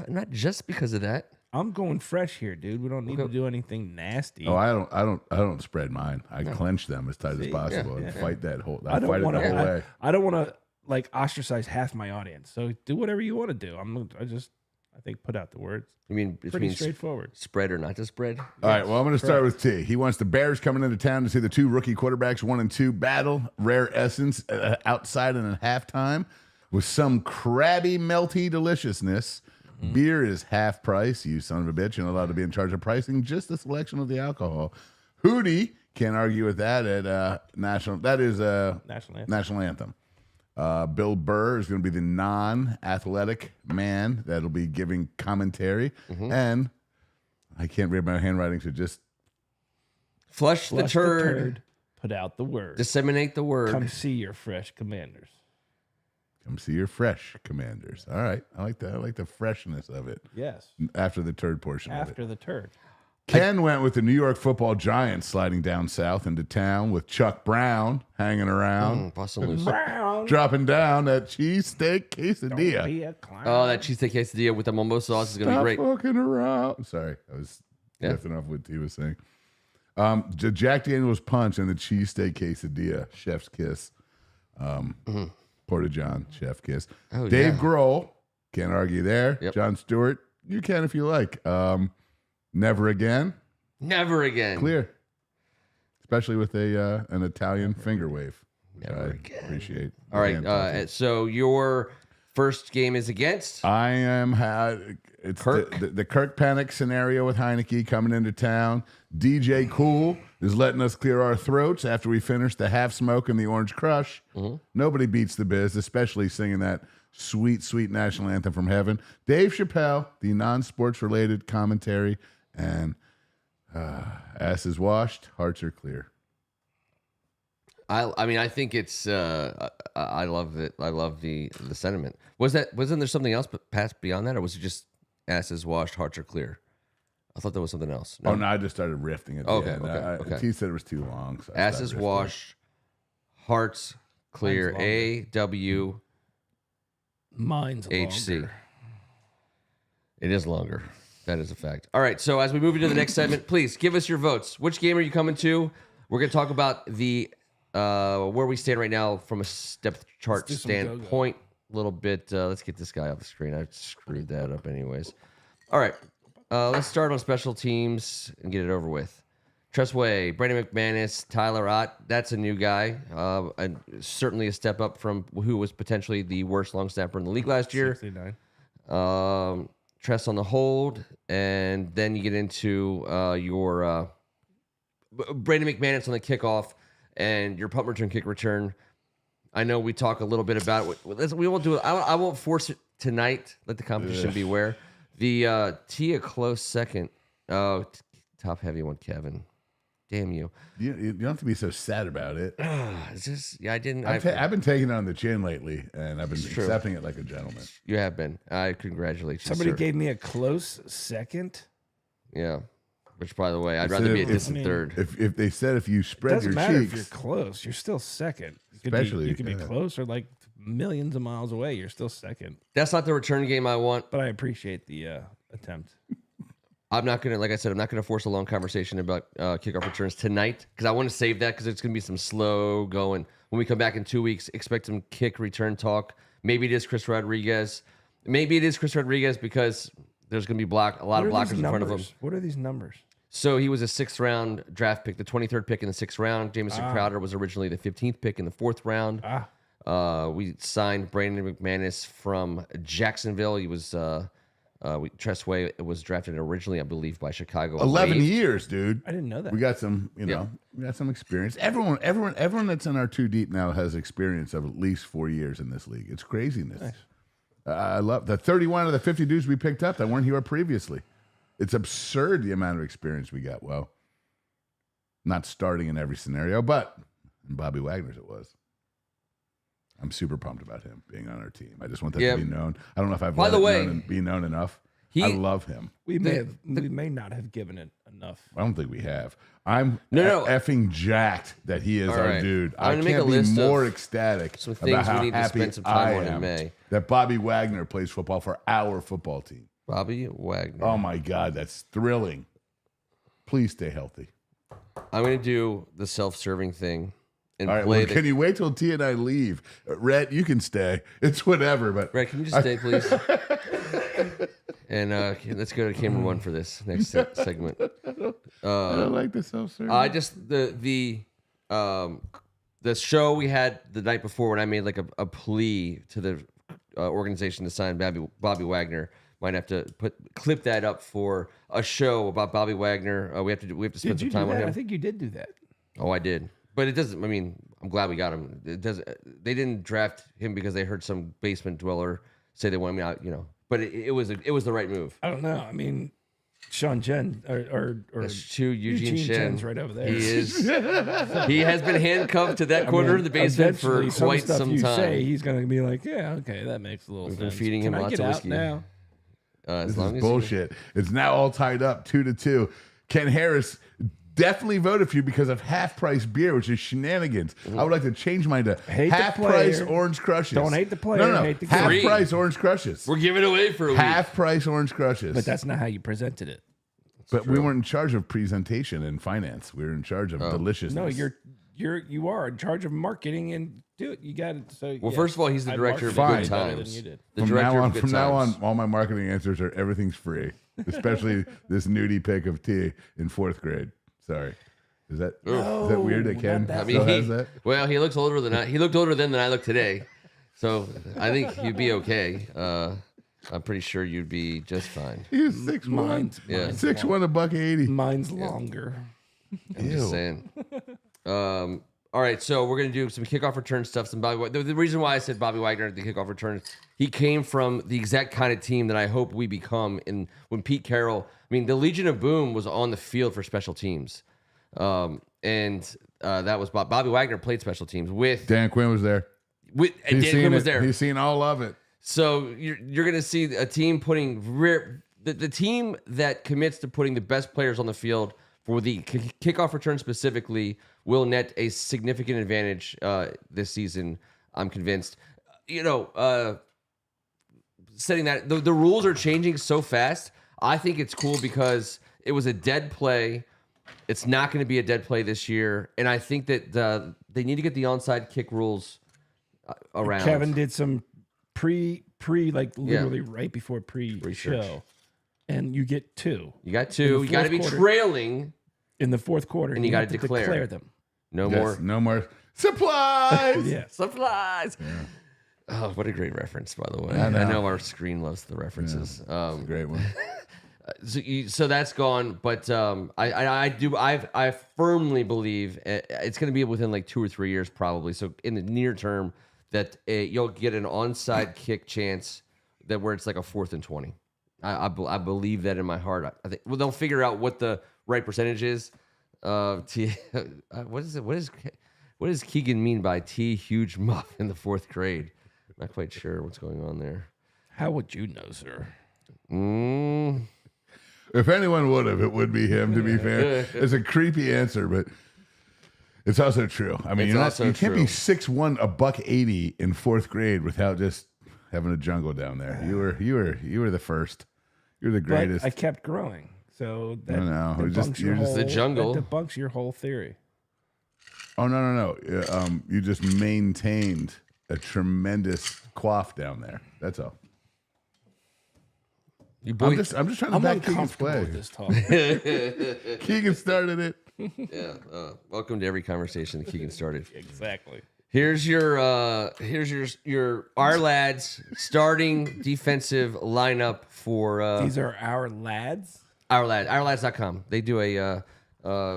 Not just because of that. I'm going fresh here, dude. We don't need to do anything nasty. Oh, I don't spread mine. I clench them as tight as possible and fight that whole. I fight it the whole way. I don't want to like ostracize half my audience. So do whatever you want to do. I think put out the words. You mean Pretty between straightforward. spread or not to spread? All right, well, I'm going to start with T. He wants the Bears coming into town to see the two rookie quarterbacks, 1 and 2, battle rare essence outside and at halftime with some crabby, melty deliciousness. Beer is half price, you son of a bitch, and allowed to be in charge of pricing just the selection of the alcohol. Hootie, can't argue with that at national anthem. Bill Burr is going to be the non-athletic man that'll be giving commentary. And I can't read my handwriting, so just Flush the turd. Put out the word. Disseminate the word. Come see your fresh commanders. come see your fresh commanders. All right. I like that. I like the freshness of it. Yes. After the turd portion of it. After the turd. Ken went with the New York Football Giants sliding down south into town with Chuck Brown hanging around. Busting loose. Brown. Dropping down that cheesesteak quesadilla. Don't be a clown. Oh, that cheesesteak quesadilla with the mimosa sauce is going to be great. Fucking around. Sorry, I was riffing off what he was saying. Jack Daniel's Punch and the cheesesteak quesadilla, chef's kiss. Porta John, chef kiss. Oh, Dave yeah. Grohl, can't argue there. Yep. Jon Stewart, you can if you like. Never Again, Never again. clear. Especially with an Italian finger wave. Which Never I again. appreciate. All right. So your first game is against? I am it's Kirk? the Kirk Panic scenario with Heineke coming into town. DJ Cool is letting us clear our throats after we finish the Half Smoke and the Orange Crush. Nobody beats the Biz, especially singing that sweet, sweet national anthem from heaven. Dave Chappelle, the non-sports related commentary, and ass is washed, hearts are clear. I mean, I think it's. I love it. I love the sentiment. Wasn't there something else past beyond that, or was it just asses washed, hearts are clear? I thought there was something else. Oh no, I just started riffing at the Okay, end. okay. T said it was too long. So I Asses started riffing. washed, hearts clear. Mine's longer. AWHC. Mine's longer. It is longer. That is a fact. All right. So as we move into the next segment, please give us your votes. Which game are you coming to? We're going to talk about the where we stand right now from a depth chart do some standpoint. A little bit. Let's get this guy off the screen. I screwed that up anyways. All right. Let's start on special teams and get it over with. Tressway, Brandon McManus, Tyler Ott. That's a new guy. And certainly a step up from who was potentially the worst long snapper in the league last year. 69. Tress on the hold, and then you get into your Brandon McManus on the kickoff and your punt return, kick return. I know we talk a little bit about it. We won't do it. I won't force it tonight. Let the competition beware. The T a close second. Oh, top heavy one, Kevin. Damn you. You don't have to be so sad about it. It's just I didn't. I've been taking it on the chin lately, and I've been It's true. accepting it like a gentleman. You have been. I congratulate you. Somebody sir. gave me a close second. Yeah. Which, by the way, I'd They rather said be a if- distant third. If they said if you spread Doesn't your matter if you're cheeks, close. You're still second. Especially, you could be close or like millions of miles away. You're still second. That's not the return game I want. But I appreciate the attempt. I'm not gonna, like I said, I'm not gonna force a long conversation about kickoff returns tonight because I want to save that because it's gonna be some slow going. When we come back in 2 weeks, expect some kick return talk. Maybe it is Chris Rodriguez. Maybe it is Chris Rodriguez because there's gonna be a lot of blockers in front of him. What are these numbers? So he was a 6th round draft pick, the 23rd pick in the 6th round. Jamison Crowder was originally the 15th pick in the 4th round. We signed Brandon McManus from Jacksonville. He was Tressway was drafted originally, I believe, by Chicago. 11 years, dude. I didn't know that. We got some, we got some experience. Everyone that's in our 2 deep now has experience of at least 4 years in this league. It's craziness. Nice. I love the 31 of the 50 dudes we picked up that weren't here previously. It's absurd the amount of experience we got. Well, not starting in every scenario, but in Bobby Wagner's it was. I'm super pumped about him being on our team. I just want that to be known. I don't know if I've By the way, be known enough. I love him. We may not have given it enough. I don't think we have. I'm No. effing jacked that he is All our right. dude. I'm I gonna make can't a be list more of ecstatic some about things we how need to happy spend some time I on in am May. that Bobby Wagner plays football for our football team. Bobby Wagner. Oh my God, that's thrilling. Please stay healthy. I'm going to do the self-serving thing and All right, play well, can you wait till T and I leave? Rhett, you can stay. It's whatever, but Right, can you just stay, please? And let's go to camera one for this next segment. I don't like the self-service. I just the show we had the night before when I made like a plea to the organization to sign Bobby Wagner. Might have to clip that up for a show about Bobby Wagner. We have to spend some time on him. I think you did do that. Oh, I did, but it doesn't. I mean, I'm glad we got him. It doesn't. They didn't draft him because they heard some basement dweller say they want me out. But it was the right move. I don't know. I mean, Sean Jen or That's true. Eugene Shen. Chen's right over there. He is. He has been handcuffed to that corner of the basement for eventually, quite some you time. Say he's going to be like, yeah, okay, that makes a little We've sense. been feeding him Can I lots get of out whiskey. now. As This long is as bullshit. It's now all tied up 2-2. Ken Harris definitely voted for you because of half-price beer, which is shenanigans. I would like to change mine to Hate the half-price player. Orange Crushes. Don't hate the player, No, hate the game. half-price Orange Crushes. we're giving it away for a week. Half-price Orange Crushes. But that's not how you presented it. But we weren't in charge of presentation and finance. We were in charge of deliciousness. No, you are in charge of marketing and do it. You got it. So Well, first of all, he's the director of Fine. Good better than Times. you did. The From director now on, of Good from now Times. on, all my marketing answers are everything's free, especially this nudie pic of T in 4th grade. Sorry, is that weird that Ken not that still has that? Well, he looks older than he looked older then than I look today, so I think you'd be okay. I'm pretty sure you'd be just fine. He was 6'1". Mine's 6'1", $180. Mine's longer. I'm just saying. All right, so we're gonna do some kickoff return stuff. Some Bobby. The reason why I said Bobby Wagner at the kickoff return, he came from the exact kind of team that I hope we become. And when Pete Carroll, I mean, the Legion of Boom was on the field for special teams, and that was Bobby Wagner played special teams with Dan Quinn was there. and Dan Quinn was there. He's seen all of it. So you're going to see a team putting the team that commits to putting the best players on the field for the kickoff return specifically will net a significant advantage this season. I'm convinced. Setting that the rules are changing so fast. I think it's cool because it was a dead play. It's not going to be a dead play this year, and I think that they need to get the onside kick rules around. Kevin did some pre like literally right before Research. show, and you get 2 You got 2. You got to be quarter. trailing. in the 4th quarter, And you gotta have to declare. them. No No more supplies. Yeah. supplies. Oh, what a great reference, by the way. I know. Our screen loves the references. Great one. So that's gone, but I firmly believe it's going to be within like 2 or 3 years, probably. So in the near term, that you'll get an onside kick chance that where it's like a 4th and 20. I believe that in my heart. I think they'll figure out what the right percentage is. What is it? What does Keegan mean by T huge muff in the 4th grade? Not quite sure what's going on there. How would you know, sir? If anyone would have, it would be him, to be fair. It's a creepy answer, but it's also true. I mean, you can't be 6'1", $180 in 4th grade without just having a jungle down there. You were the first. You're the greatest. But I kept growing, so that No. It was debunks you're just the jungle. That debunks your whole theory. Oh, no. You just maintained a tremendous quaff down there. That's all. You I'm boys, just trying to I'm back Keegan's uncomfortable play. with this talk. Keegan started it. yeah. Welcome to every conversation that Keegan started. Exactly. Here's your our lads starting defensive lineup for These are our lads. ourlads.com. They do a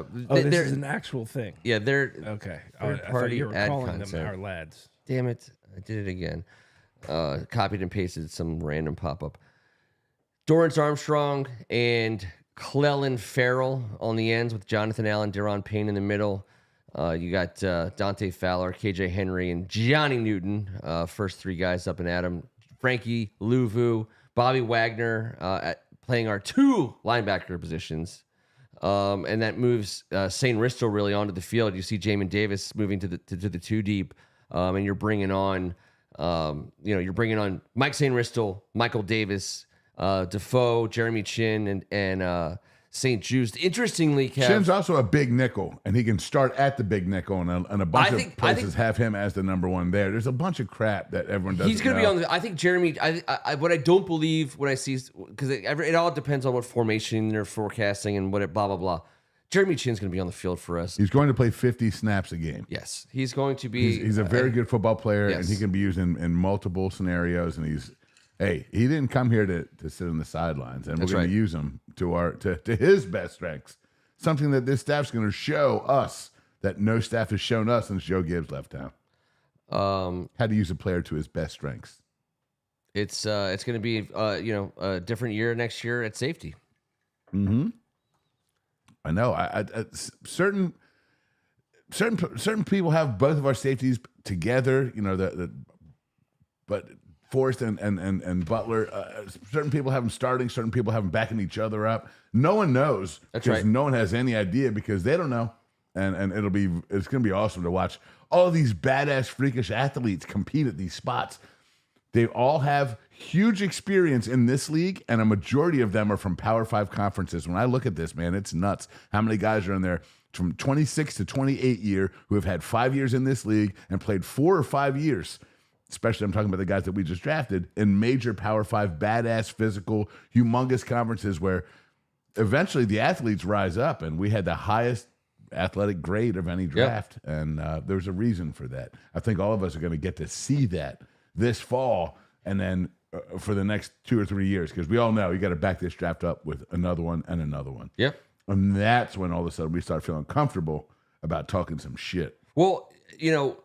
This is an actual thing. yeah, they're Okay. Third I thought party you were ad calling content. them our lads. damn it, I did it again. Copied and pasted some random pop-up. Dorrance Armstrong and Clellan Farrell on the ends with Jonathan Allen, Deron Payne in the middle. You got Dante Fowler, KJ Henry, and Johnny Newton. First 3 guys up and at him. Frankie Louvu, Bobby Wagner playing our 2 linebacker positions. And that moves St. Risto really onto the field. You see Jamin Davis moving to the 2 deep, and you're bringing on, Mike St. Risto, Michael Davis, Defoe, Jeremy Chin, and St. Juice. Interestingly, Kev, Shin's also a big nickel, and he can start at the big nickel, and a bunch of places have him as the number one there. There's a bunch of crap that everyone doesn't know. He's going to be on the. I think Jeremy. What I don't believe when I see, because it all depends on what formation they're forecasting and what it blah blah blah. Jeremy Chin's going to be on the field for us. He's going to play 50 snaps a game. Yes, he's going to be. He's a very good football player, yes. and he can be used in multiple scenarios. And he didn't come here to sit on the sidelines, and we're going to use him to his best strengths. Something that this staff's going to show us that no staff has shown us since Joe Gibbs left town. How to use a player to his best strengths. It's going to be a different year next year at safety. Mm-hmm. I know. Certain people have both of our safeties together. You know but Forrest and Butler. Certain people have them starting. Certain people have them backing each other up. No one knows. That's right. No one has any idea because they don't know. And it's going to be awesome to watch all these badass, freakish athletes compete at these spots. They all have huge experience in this league, and a majority of them are from Power 5 conferences. When I look at this, man, it's nuts how many guys are in there from 26 to 28 year who have had 5 years in this league and played 4 or 5 years, especially I'm talking about the guys that we just drafted, in major Power 5, badass, physical, humongous conferences where eventually the athletes rise up, and we had the highest athletic grade of any draft, and there's a reason for that. I think all of us are going to get to see that this fall, and then for the next 2 or 3 years, because we all know you got to back this draft up with another one and another one. Yep. And that's when all of a sudden we start feeling comfortable about talking some shit. Well, you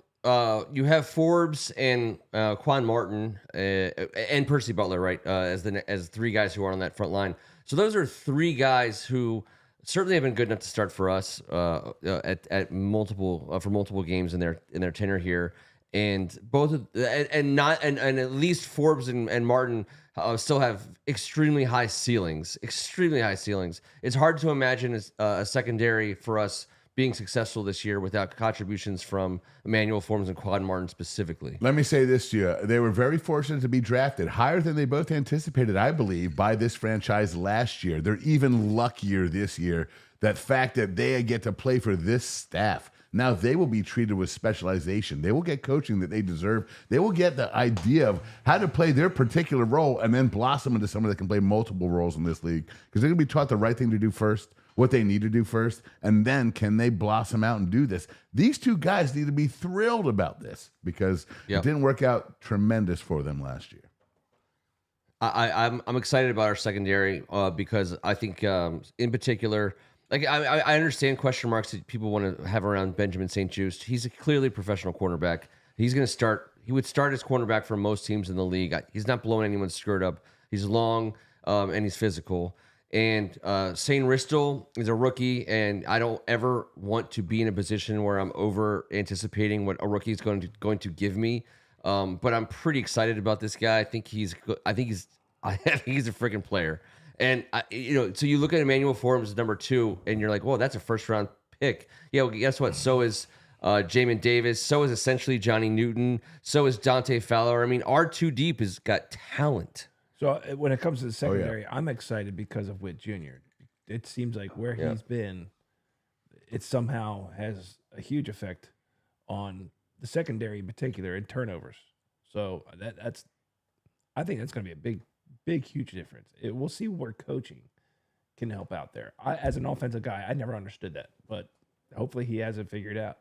have Forbes and Quan Martin and Percy Butler, right? As 3 guys who are on that front line. So those are 3 guys who certainly have been good enough to start for us at multiple games in their tenure here. And at least Forbes and Martin still have extremely high ceilings. It's hard to imagine a secondary for us being successful this year without contributions from Emmanuel Forbes and Quan Martin specifically. Let me say this to you. They were very fortunate to be drafted higher than they both anticipated, I believe, by this franchise last year. They're even luckier this year. That fact that they get to play for this staff. Now they will be treated with specialization. They will get coaching that they deserve. They will get the idea of how to play their particular role and then blossom into someone that can play multiple roles in this league. Because they're going to be taught the right thing to do first, what they need to do first, and then can they blossom out and do this? These 2 guys need to be thrilled about this because it didn't work out tremendous for them last year. I'm excited about our secondary because I think in particular, like I understand question marks that people want to have around Benjamin St. Juice. He's a clearly professional cornerback. He's going to start. He would start as cornerback for most teams in the league. He's not blowing anyone's skirt up. He's long and he's physical. And St. Ristel is a rookie, and I don't ever want to be in a position where I'm over anticipating what a rookie is going to give me. But I'm pretty excited about this guy. I think he's a freaking player. And so you look at Emmanuel Forbes as number 2, and you're like, "Whoa, that's a first-round pick." Yeah, well, guess what? So is Jamin Davis. So is essentially Johnny Newton. So is Dante Fowler. I mean, our 2 deep has got talent. So when it comes to the secondary, I'm excited because of Witt Jr. It seems like where he's been, it somehow has a huge effect on the secondary in particular in turnovers. So I think that's going to be a big, huge difference. We'll see where coaching can help out there. As an offensive guy, I never understood that, but hopefully he has it figured out.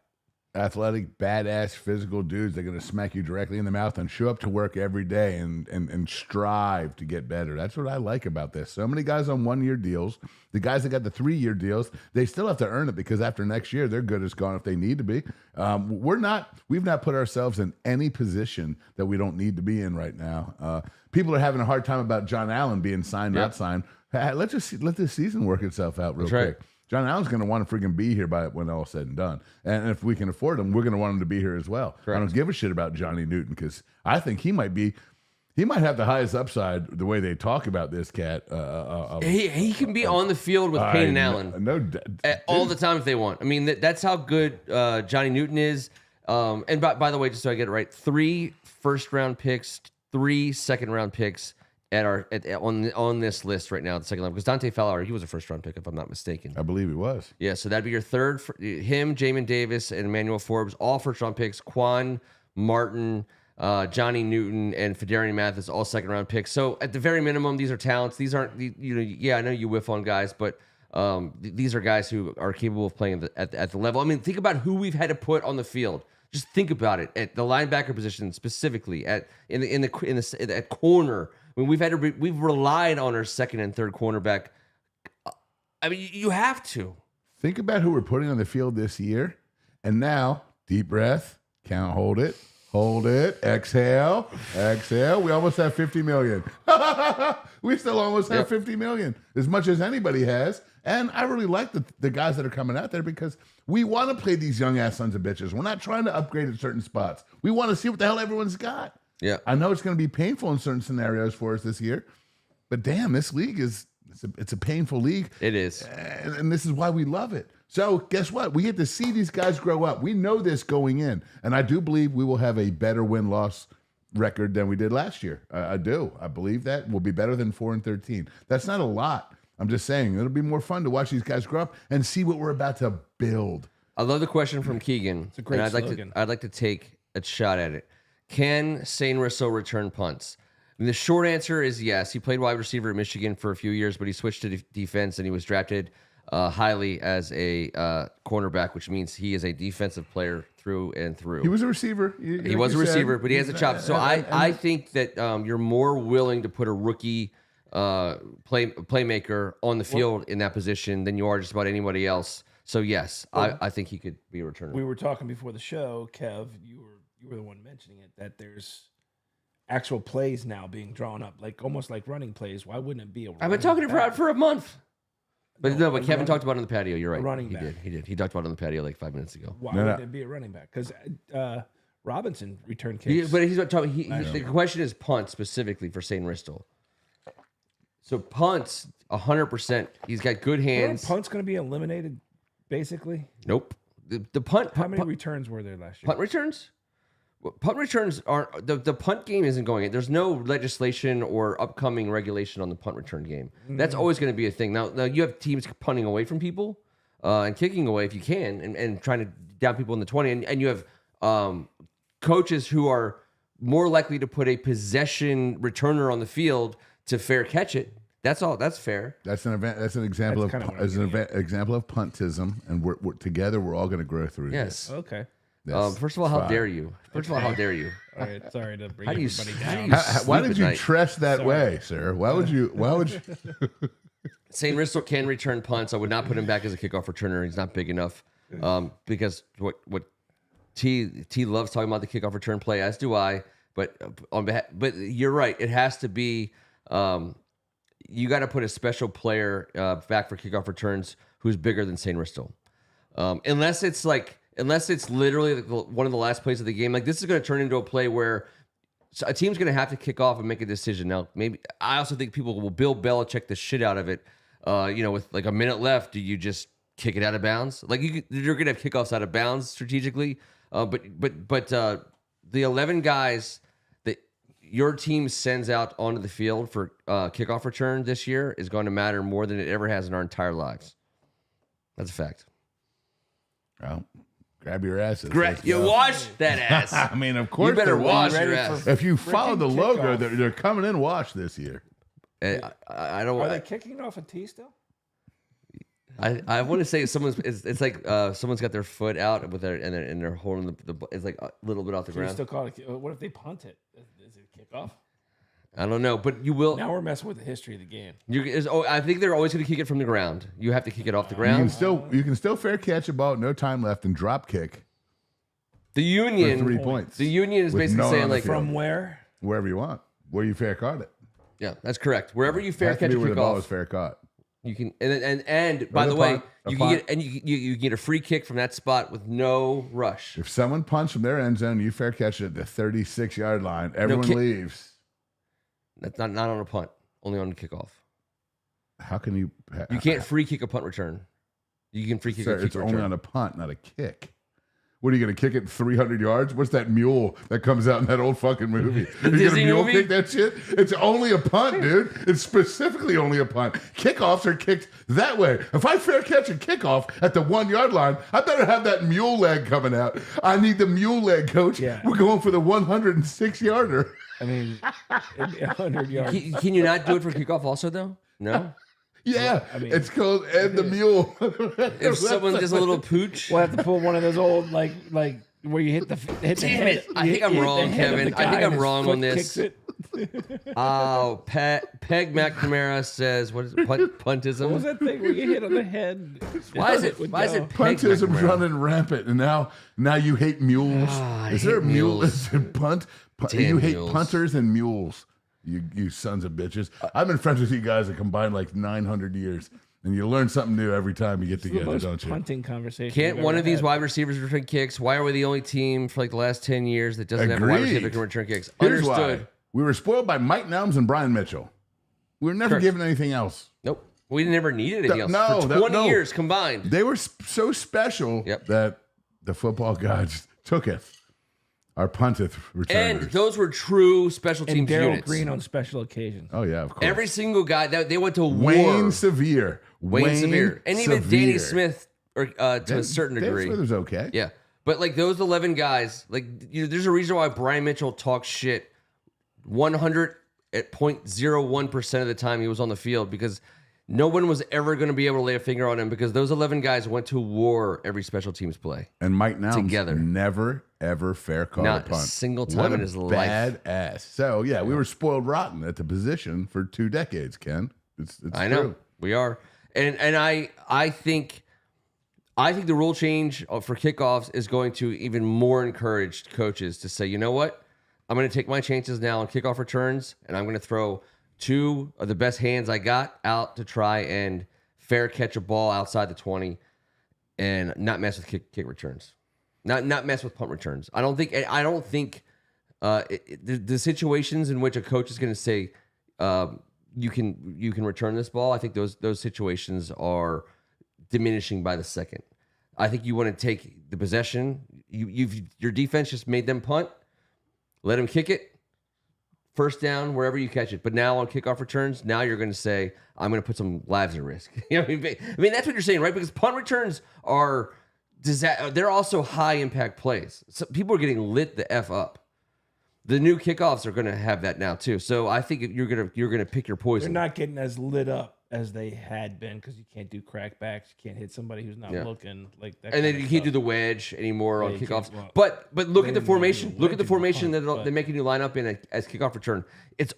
Athletic, badass, physical dudes that are going to smack you directly in the mouth and show up to work every day and strive to get better. That's what I like about this. So many guys on 1-year deals. The guys that got the 3-year deals, they still have to earn it because after next year, they're good as gone if they need to be. We've not put ourselves in any position that we don't need to be in right now. People are having a hard time about John Allen being signed, not signed. Let this season work itself out real quick. John Allen's going to want to freaking be here when all said and done. And if we can afford him, we're going to want him to be here as well. Correct. I don't give a shit about Johnny Newton because I think he might have the highest upside the way they talk about this cat. He can be on the field with Payne and Allen all the time if they want. I mean, that's how good Johnny Newton is. And by the way, just so I get it right, 3 first-round picks, 3 second-round picks on this list right now, the second level, because Dante Fowler, he was a first round pick if I'm not mistaken. I believe he was. Yeah, so that'd be your third. Him, Jamin Davis, and Emmanuel Forbes, all first round picks. Quan Martin, Johnny Newton, and Fedarian Mathis, all second round picks. So at the very minimum, these are talents. These aren't I know you whiff on guys, but these are guys who are capable of playing at the level. I mean, think about who we've had to put on the field. Just think about it at the linebacker position specifically at corner. I mean, we've relied on our second and third cornerback. I mean, you have to think about who we're putting on the field this year, and now deep breath, count, hold it, exhale. We almost have 50 million. We still almost have 50 million, as much as anybody has. And I really like the guys that are coming out there because we want to play these young ass sons of bitches. We're not trying to upgrade at certain spots. We want to see what the hell everyone's got. Yeah, I know it's going to be painful in certain scenarios for us this year, but damn, this league it's a painful league. It is, and this is why we love it. So guess what? We get to see these guys grow up. We know this going in, and I do believe we will have a better win-loss record than we did last year. I do. I believe that we'll be better than 4-13. That's not a lot. I'm just saying it'll be more fun to watch these guys grow up and see what we're about to build. I love the question from Keegan. It's a great slogan. I'd like to take a shot at it. Can Shane Risso return punts? And the short answer is yes. He played wide receiver at Michigan for a few years, but he switched to defense and he was drafted highly as a cornerback, which means he is a defensive player through and through. He was a receiver. He was a receiver, but he has a chop. So I think that you're more willing to put a rookie playmaker on the field in that position than you are just about anybody else. So yes, I think he could be a returner. We were talking before the show, Kev. You were the one mentioning it, that there's actual plays now being drawn up, like almost like running plays. Why wouldn't it be a? I've been talking about it for a month. But but Kevin talked about it on the patio. You're right. Running back. He did. He talked about it on the patio like 5 minutes ago. Why wouldn't it be a running back? Because Robinson returned kicks. But he's not talking. The question is punt specifically for St. Ristel. So punts, 100%. He's got good hands. Punt's going to be eliminated, basically. Nope. The punt. How many returns were there last year? Punt returns? Punt returns aren't the punt game isn't going in. There's no legislation or upcoming regulation on the punt return game. That's always going to be a thing. Now you have teams punting away from people and kicking away if you can, and trying to down people in the 20, and you have coaches who are more likely to put a possession returner on the field to fair catch it. That's all. That's fair. That's an event. That's an example of example of puntism, and we're together. We're all going to grow through this. Okay. First of all, how dare you? First of all, how dare you? All right, sorry to bring How do you everybody down. Why did you dress that way, sir? Why would you? St. Ristel can return punts. I would not put him back as a kickoff returner. He's not big enough. Because what T loves talking about the kickoff return play, as do I. But but you're right. It has to be. You got to put a special player back for kickoff returns who's bigger than St. Ristel, unless it's literally one of the last plays of the game. Like this is going to turn into a play where a team's going to have to kick off and make a decision. Now, maybe I also think people will Bill Belichick the shit out of it. With like a minute left, do you just kick it out of bounds? Like you're going to have kickoffs out of bounds strategically. But the 11 guys that your team sends out onto the field for kickoff return this year is going to matter more than it ever has in our entire lives. That's a fact. Well, grab your asses. You wash that ass. I mean, of course, you better wash your ass. If you follow the logo, they're coming in wash this year. I don't. Are they kicking off a tee still? I want to say it's like someone's got their foot out with and they're holding the it's like a little bit off the ground. You still call it? What if they punt it? Is it a kickoff? I don't know, but you will. Now we're messing with the history of the game. I think they're always going to kick it from the ground. You have to kick it off the ground. You can still fair catch a ball, no time left, and drop kick. The union, 3 points. The union is basically saying like from where? Wherever you want, where you fair caught it. Yeah, that's correct. Wherever you fair catch a where the ball is kickoff, fair caught. you can. And by the way, you can get a free kick from that spot with no rush. If someone punts from their end zone, you fair catch it at the 36-yard line. Everyone leaves. That's not on a punt, only on a kickoff. How can you? You can't free kick a punt return. You can free kick a kick it's return. only on a punt, not a kick. What are you going to kick it 300 yards? What's that mule that comes out in that old fucking movie? Are you going to mule kick that shit? It's only a punt, dude. It's specifically only a punt. Kickoffs are kicked that way. If I fair catch a kickoff at the 1 yard line, I better have that mule leg coming out. I need the mule leg, coach. Yeah. We're going for the 106 yarder. I mean, 100 yards. Can you not do it for kickoff also, though? No? Yeah, I mean, it's called Ed the Mule. If someone does a little pooch. We'll have to pull one of those old, like where you hit the hit the Damn head. it. I think I'm wrong, Kevin. I think I'm wrong on this. Kicks it. Oh, Peg McNamara says, what is it? Puntism? What was that thing where you hit on the head? Why is it Peg Puntism's McNamara? running rampant, and now you hate mules. I Is there a hate mule? mules. Is it punt? Damn You hate mules. punters and mules. You sons of bitches. I've been friends with you guys that combined like 900 years, and you learn something new every time you get The together, most don't you? punting conversation. Can't we've one ever of these had. wide receivers return kicks? Why are we the only team for like the last 10 years that doesn't have a wide receiver that can return kicks? Here's Understood. why. We were spoiled by Mike Nelms and Brian Mitchell. We were never Correct. given anything else. Nope. We never needed anything else. No, For that- 20 no. years combined. They were so special Yep. that the football gods tooketh. Our punteth returners. And those were true special And teams Daryl units. Green on special occasions. Oh, yeah, of course. Every single guy, they went to Wayne war. Severe. Wayne Severe. And even Danny Severe. Smith to a certain degree. Danny Smith was okay. Yeah. But like those 11 guys, like there's a reason why Brian Mitchell talks shit 100.01% of the time he was on the field, because no one was ever going to be able to lay a finger on him, because those 11 guys went to war every special teams play. And Mike Nelms Together. never, ever fair caught Not a punt. a single time What in a his life. badass. So, yeah, we were spoiled rotten at the position for 2 decades, Ken. It's I know true. we are, and I think the rule change for kickoffs is going to even more encourage coaches to say, you know what, I'm going to take my chances now on kickoff returns, and I'm going to throw 2 of the best hands I got out to try and fair catch a ball outside the 20, and not mess with kick returns, not mess with punt returns. I don't think the situations in which a coach is going to say, you can return this ball, I think those situations are diminishing by the second. I think you want to take the possession. Your defense just made them punt. Let them kick it. First down, wherever you catch it. But now on kickoff returns, now you're going to say, I'm going to put some lives at risk. You know what I mean, that's what you're saying, right? Because punt returns are they're also high impact plays. So people are getting lit the F up. The new kickoffs are going to have that now too. So I think you're gonna pick your They're poison. not getting as lit up as they had been, because you can't do crackbacks. You can't hit somebody who's not Yeah. looking like that. And then kind you of can't do stuff. the wedge anymore on Yeah, you kickoffs. can't- well, But look at the they formation. do Look at the wedge and formation punt, that but- they're making you line up in as kickoff return. It's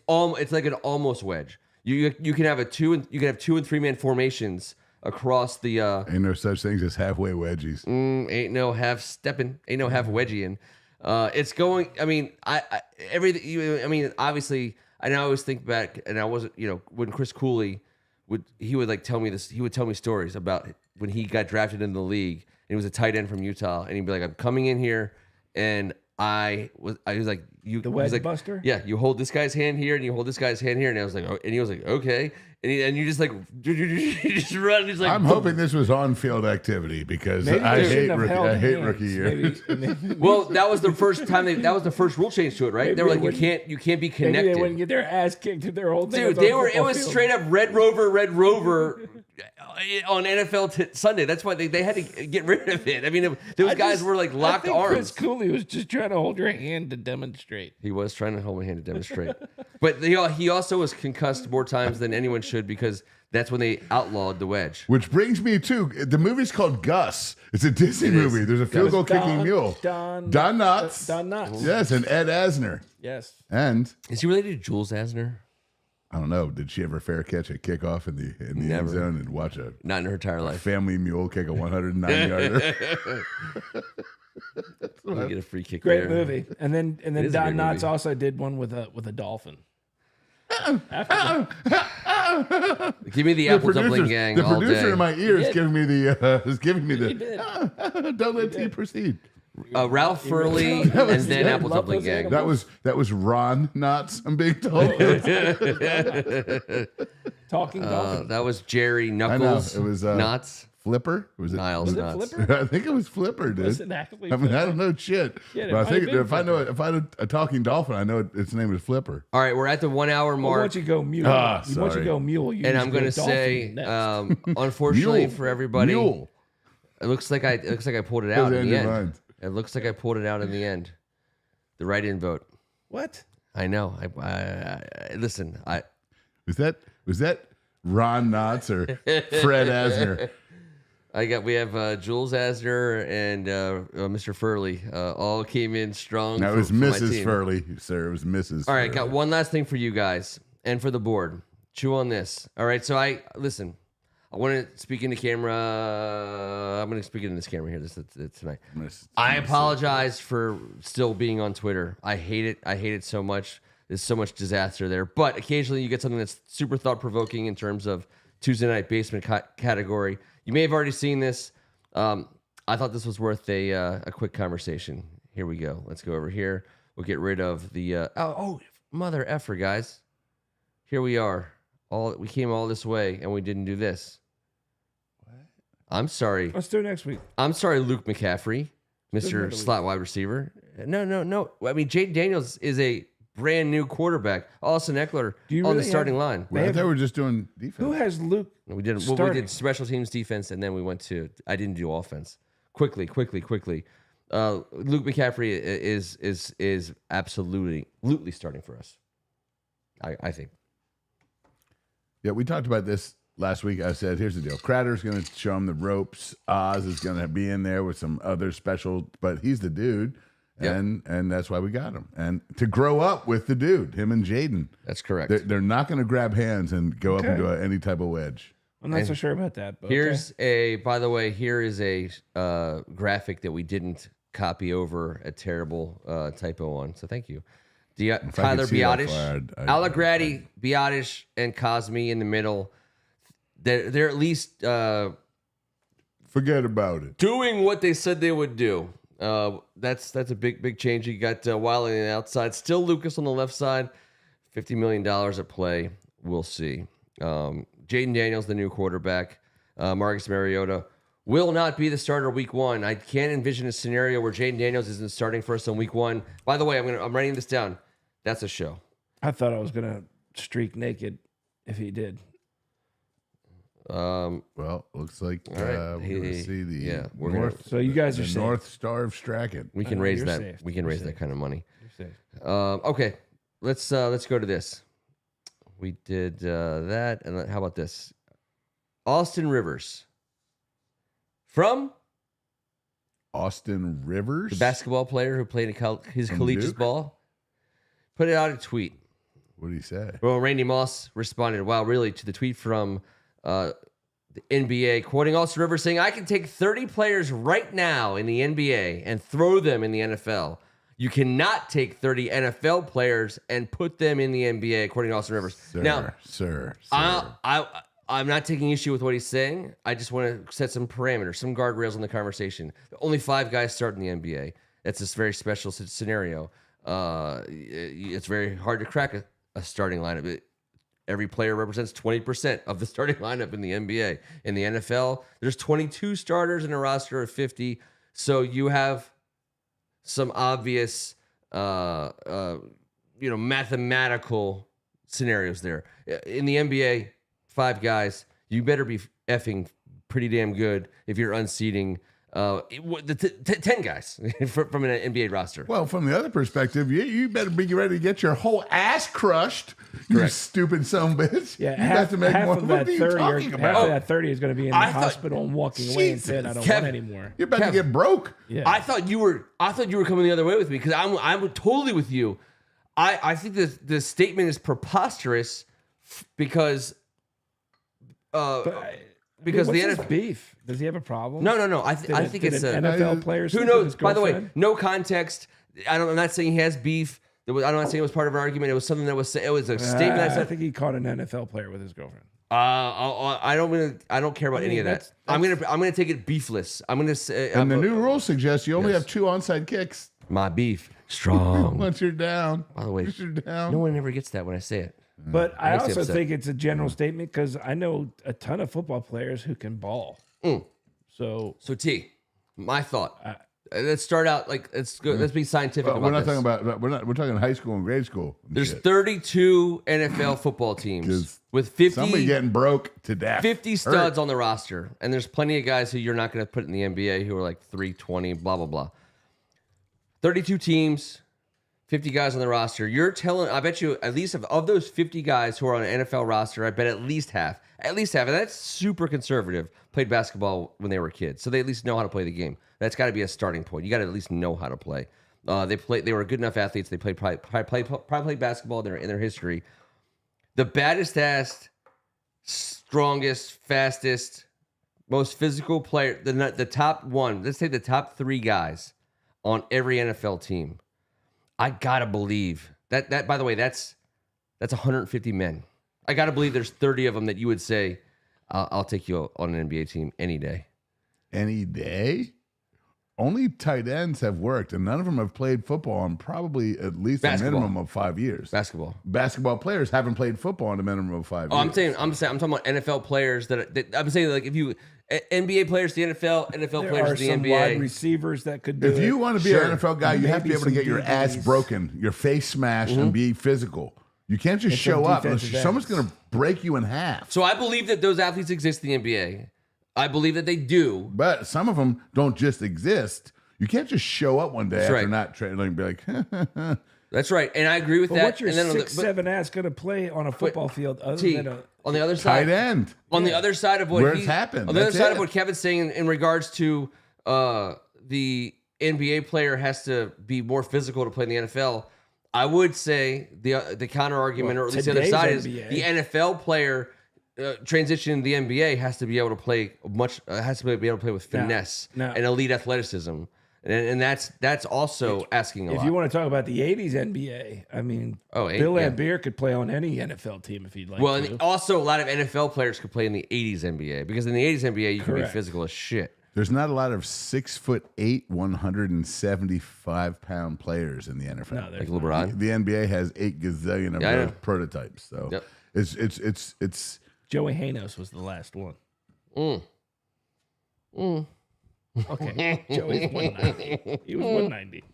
like an almost wedge. You can have two and 3 man formations across the Ain't no such things as halfway wedgies. ain't no half stepping, ain't no half wedging. It's going. I mean, everything. I mean, obviously, and I always think back, and I wasn't. When Chris Cooley would tell me this. He would tell me stories about when he got drafted into the league, and he was a tight end from Utah, and he'd be like, "I'm coming in here," and I was like, "You The he's wedge like, buster? Yeah, you hold this guy's hand here, and you hold this guy's hand here, and I was like, oh, and he was like, okay, and you just like, you just run. He's like, I'm hoping this was on-field activity because Maybe I they hate shouldn't have held hands. rookie year. Maybe, Well, that was the first time that was the first rule change to it, right? They were like, Maybe you can't be maybe connected. they wouldn't get their ass kicked if their whole thing. Dude, was on it the was field. straight up Red Rover on NFL Sunday. That's why they had to get rid of it. I mean, those guys were like locked I think arms. Chris Cooley was just trying to hold your hand to demonstrate. He was trying to hold my hand to demonstrate. But he also was concussed more times than anyone should, because that's when they outlawed the wedge. Which brings me to the movie's called Gus. It's a Disney movie. There's a field goal kicking mule. Don Knotts. Don Knotts. Yes, and Ed Asner. Yes. And Is he related to Jules Asner? I don't know, did she ever fair catch a kickoff in the end Never. zone and watch a Not in her entire life. family mule kick a 109-yarder? You get a free kick Great there. movie. And then is a Don great Knotts movie. also did one with a dolphin. Give me the Apple Dumpling Gang the all producer day. in my ear is did. giving me the He did. don't let T proceed. Ralph Furley did. and then Yeah, Apple love Dumpling those Gang. animals. That was Ron Knotts, I'm being told. Talking dolphin. That was Jerry Knuckles. It was Knots. Flipper? Was it Niles Was it nuts. Flipper? I think it was Flipper, dude. Was it actually I mean, I Flipper? don't know shit. Yeah, it but I might think have been if I know Flipper. if I had a talking dolphin, I know its name is Flipper. All right, we're at the 1 hour Well, mark. once you go mule, once sorry. you go mule, you And use I'm gonna the dolphin say, next. unfortunately Mule. for everybody, Mule. it looks like I pulled it out Those in are the your end. minds. It looks like I pulled it out in the end. The write-in vote. What? I know. I listen. Was that Ron Knotts or Fred Asner? We have Jules Asner and Mr. Furley all came in strong. No, it was for my Mrs. team. Furley, sir. It was Mrs. All right, Furley. got one last thing for you guys and for the board. Chew on this. All right, so I want to speak into camera. I'm going to speak into this camera here tonight. I apologize for still being on Twitter. I hate it. I hate it so much. There's so much disaster there. But occasionally you get something that's super thought-provoking in terms of Tuesday Night Basement category. You may have already seen this. I thought this was worth a quick conversation. Here we go. Let's go over here. We'll get rid of the... mother effer, guys. Here we are. We came all this way, and we didn't do this. What? I'm sorry. Let's do it next week. I'm sorry, Luke McCaffrey, Mr. Slot Wide Receiver. No. I mean, Jaden Daniels is a brand new quarterback. Austin Eckler on the starting line. Well, I thought we were just doing defense. Who has Luke? We did. Well, we starting? did special teams, defense, and then we went to. I didn't do offense. Quickly. Luke McCaffrey is absolutely starting for us. I think. Yeah, we talked about this last week. I said, here's the deal. Crowder's going to show him the ropes. Oz is going to be in there with some other special, but he's the dude. Yep. And that's why we got him. And to grow up with the dude, him and Jaden. That's correct. They're not going to grab hands and go up into any type of wedge. I'm not so sure about that. But Here's by the way, here is a graphic that we didn't copy over a terrible typo on. So thank you. Tyler Biotish, Allegrady, Biotish, and Cosme in the middle. They're at least forget about it. Doing what they said they would do. That's a big change. You got Wiley on the outside, still Lucas on the left side. $50 million at play. We'll see. Jaden Daniels, the new quarterback. Marcus Mariota will not be the starter week 1. I can't envision a scenario where Jaden Daniels isn't starting for us on week 1. By the way, I'm writing this down. That's a show. I thought I was gonna streak naked if he did. Well, looks like we're going to see the north. So you guys are safe. North Star of Strachan. We can raise you're that. safe. We can raise that kind of money. You're safe. Okay, let's go to this. We did that, and how about this? Austin Rivers from Austin Rivers, the basketball player who played his From collegiate Duke? ball, put out a tweet. What did he say? Well, Randy Moss responded, wow, really, to the tweet from the NBA, quoting Austin Rivers, saying, I can take 30 players right now in the NBA and throw them in the NFL. You cannot take 30 NFL players and put them in the NBA, according to Austin Rivers. Sir. I'm not taking issue with what he's saying. I just want to set some parameters, some guardrails on the conversation. Only 5 guys start in the NBA. That's this very special scenario. It's very hard to crack a starting lineup. Every player represents 20% of the starting lineup in the NBA. In the NFL, there's 22 starters in a roster of 50. So you have some obvious, mathematical scenarios there. In the NBA, 5 guys, you better be effing pretty damn good if you're unseating 10 guys from an NBA roster. Well, from the other perspective, you better be ready to get your whole ass crushed. You stupid son of a bitch. Yeah, you have to make half more. of What that are you 30 talking half about? of that 30 is going to be in the hospital and walking away and saying, I don't want anymore. You're about to get broke. Yeah. I thought you were coming the other way with me because I'm totally with you. I think the statement is preposterous because What's the his NFL beef? Does he have a problem? No. I think it's NFL players. Who knows? By the way, no context. I'm not saying he has beef. I'm not saying it was part of an argument. It was something that was. It was a statement. I think he caught an NFL player with his girlfriend. I don't care about any of that. I'm gonna take it beefless. I'm gonna say. And the new rule suggests you only have 2 onside kicks. My beef strong. Once you're down. By the way, once you're down. no one ever gets that when I say it. But I Makes you also upset. think it's a general statement because I know a ton of football players who can ball. So T, my thought. Let's start out let's go. Let's be scientific. We're not this. talking about. We're talking high school and grade school. There's 32 NFL football teams with 50. Somebody getting broke to death. 50 studs on the roster, and there's plenty of guys who you're not going to put in the NBA who are like 320, blah blah blah. 32 teams, 50 guys on the roster. You're telling, I bet you at least of those 50 guys who are on an NFL roster, I bet at least half, and that's super conservative, played basketball when they were kids, so they at least know how to play the game. That's got to be a starting point. You got to at least know how to play. They were good enough athletes. They probably played basketball in their history. The baddest ass, strongest, fastest, most physical player, the top one, let's say the top 3 guys on every NFL team. I gotta believe that by the way, that's 150 men. I gotta believe there's 30 of them that you would say, I'll take you on an NBA team any day. Any day? Only tight ends have worked, and none of them have played football in probably at least a minimum of 5 years. Basketball players haven't played football in a minimum of 5 years. I'm talking about NFL players that I'm saying, like, if you NBA players to the NFL players to the NBA. There are some wide receivers that could do If you want to be an NFL guy, you have to be able to get your ass broken, your face smashed, and be physical. You can't just show up. Someone's going to break you in half. So I believe that those athletes exist in the NBA. I believe that they do. But some of them don't just exist. You can't just show up one day after not training and be like, That's right. And I agree with that. What's your 6'7" ass going to play on a football field other than on the other side? Tight end. On the other side of what where it's happened. On the other side of what Kevin's saying in regards to the NBA player has to be more physical to play in the NFL. I would say the counter argument, or at least the other side, is the NFL player transition to the NBA has to be able to play with finesse and elite athleticism, and that's also asking a lot. If you want to talk about the '80s NBA, I mean, Bill Laimbeer could play on any NFL team if he'd like. Well, and also a lot of NFL players could play in the '80s NBA, because in the '80s NBA you can be physical as shit. There's not a lot of 6'8", 175-pound players in the NFL. No, like LeBron. The NBA has 8 gazillion of those prototypes. So it's Joey Hanos was the last one. Okay, Joey's 190. He was 190.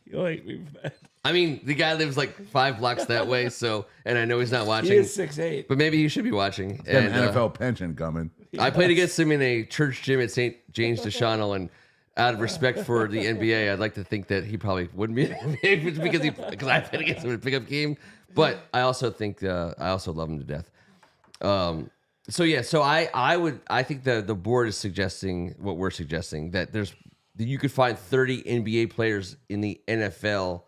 You'll hate me for that. I mean, the guy lives like 5 blocks that way, so, and I know he's not watching. He is 6'8", but maybe he should be watching. Got an NFL pension coming. I played against him in a church gym at St. James de Chanel, and out of respect for the NBA, I'd like to think that he probably wouldn't be because I played against him in a pickup game. But I also think I also love him to death. So I think the board is suggesting what we're suggesting, that you could find 30 NBA players in the NFL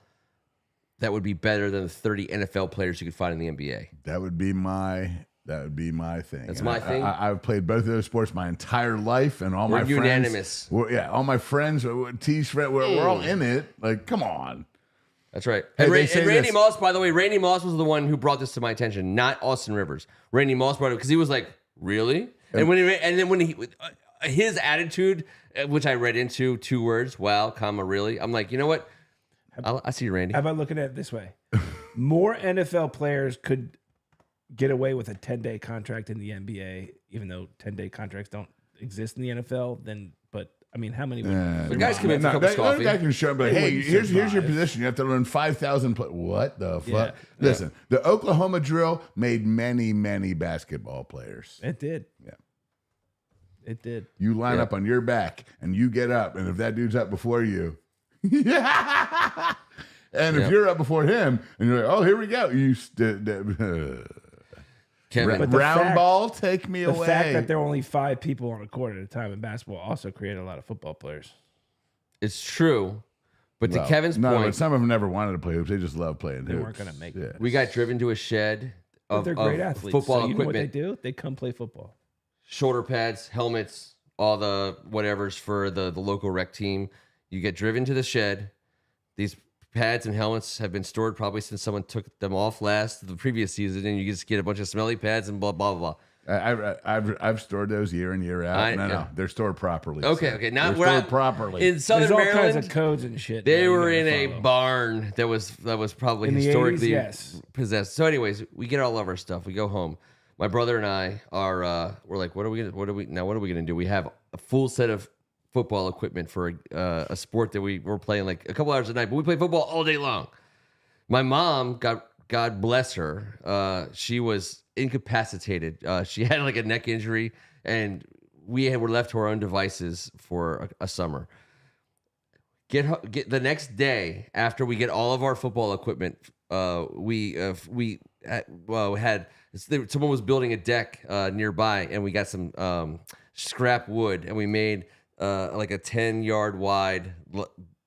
that would be better than the 30 NFL players you could find in the NBA. That would be my thing. That's my thing. I've played both of those sports my entire life, and all my friends. Unanimous. All my friends, T's friends, we're all in it. Like, come on. That's right. Hey, and Randy Moss, by the way, Randy Moss was the one who brought this to my attention, not Austin Rivers. Randy Moss brought it because he was like, "Really?" And when his attitude, which I read into 2 words, "Wow, comma, really." I'm like, you know what? I see you, Randy. How about looking at it this way? More NFL players could get away with a 10-day contract in the NBA, even though 10-day contracts don't exist in the NFL. But I mean, how many? The guys come in for a cup of coffee. That guy can show up, like, hey, here's your position. You have to learn 5,000. What the fuck? Yeah. Listen, the Oklahoma drill made many, many basketball players. It did. Yeah. It did. You line up on your back, and you get up, and if that dude's up before you, and if you're up before him, and you're like, oh, here we go, you Kevin. round ball, take me away. The fact that there are only 5 people on a court at a time in basketball also created a lot of football players. It's true, but to Kevin's point, but some of them never wanted to play hoops. They just love playing They hoops. weren't going to make it. we got driven to a shed But they're great athletes. football so you know what they equipment, do? They come play football. shoulder pads, helmets, all the whatevers for the local rec team. You get driven to the shed. These pads and helmets have been stored probably since someone took them off the previous season, and you just get a bunch of smelly pads and blah blah blah. I've stored those year in, year out. No, they're stored properly. Okay. Now they're stored properly. In Southern There's all Maryland, kinds of codes and shit. they were in a barn that was probably In the historically 80s, yes. possessed. So, anyways, we get all of our stuff. We go home. my brother and I are we're like, what are we gonna do? We have a full set of football equipment for a sport that we're playing like a couple hours a night, but we play football all day long. My mom, God bless her, she was incapacitated. She had like a neck injury, and were left to our own devices for a summer. Get the next day after we get all of our football equipment, we had someone was building a deck nearby, and we got some scrap wood, and we made like a 10-yard wide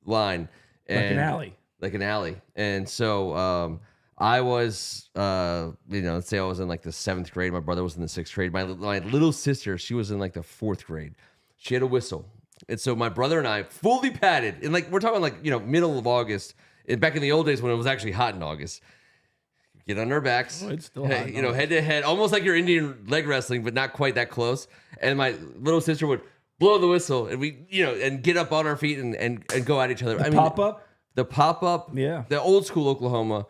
line, and like an alley. And so I was, let's say I was in like the 7th grade. My brother was in the 6th grade. My little sister, she was in like the 4th grade. She had a whistle. And so my brother and I fully padded, and like we're talking like, middle of August, and back in the old days when it was actually hot in August. Get on our backs, it's still hot, head to head, almost like you're Indian leg wrestling, but not quite that close. And my little sister would blow the whistle, and we, and get up on our feet and go at each other. The pop up, yeah, the old school Oklahoma.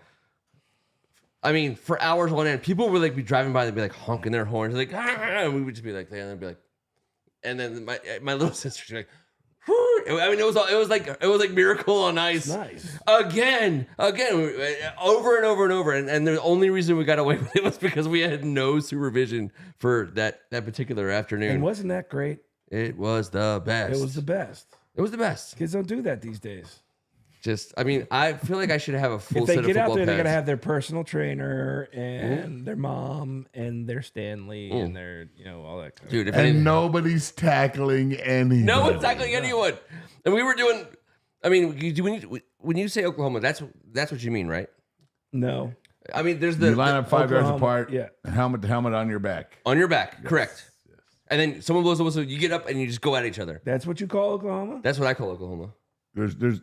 I mean, for hours on end, people would like be driving by, they'd be like honking their horns, like, and we would just be like, and they'd be like, and then my little sister, she'd be like, I mean, it was like Miracle on Ice. Nice. Again, over and over and over. And the only reason we got away with it was because we had no supervision for that particular afternoon. And wasn't that great? It was the best. It was the best. It was the best. Kids don't do that these days. I feel like I should have a full set of football pads. If they get out there, they're going to have their personal trainer and their mom and their Stanley and their, all that kind of stuff. And nobody's tackling anyone. No one's tackling anyone. And we were doing, I mean, when you say Oklahoma, that's what you mean, right? No. I mean, there's you line up 5 yards apart, yeah. helmet to helmet on your back. On your back, yes. Correct. Yes. And then someone blows the whistle, you get up and you just go at each other. That's what you call Oklahoma? That's what I call Oklahoma. That's the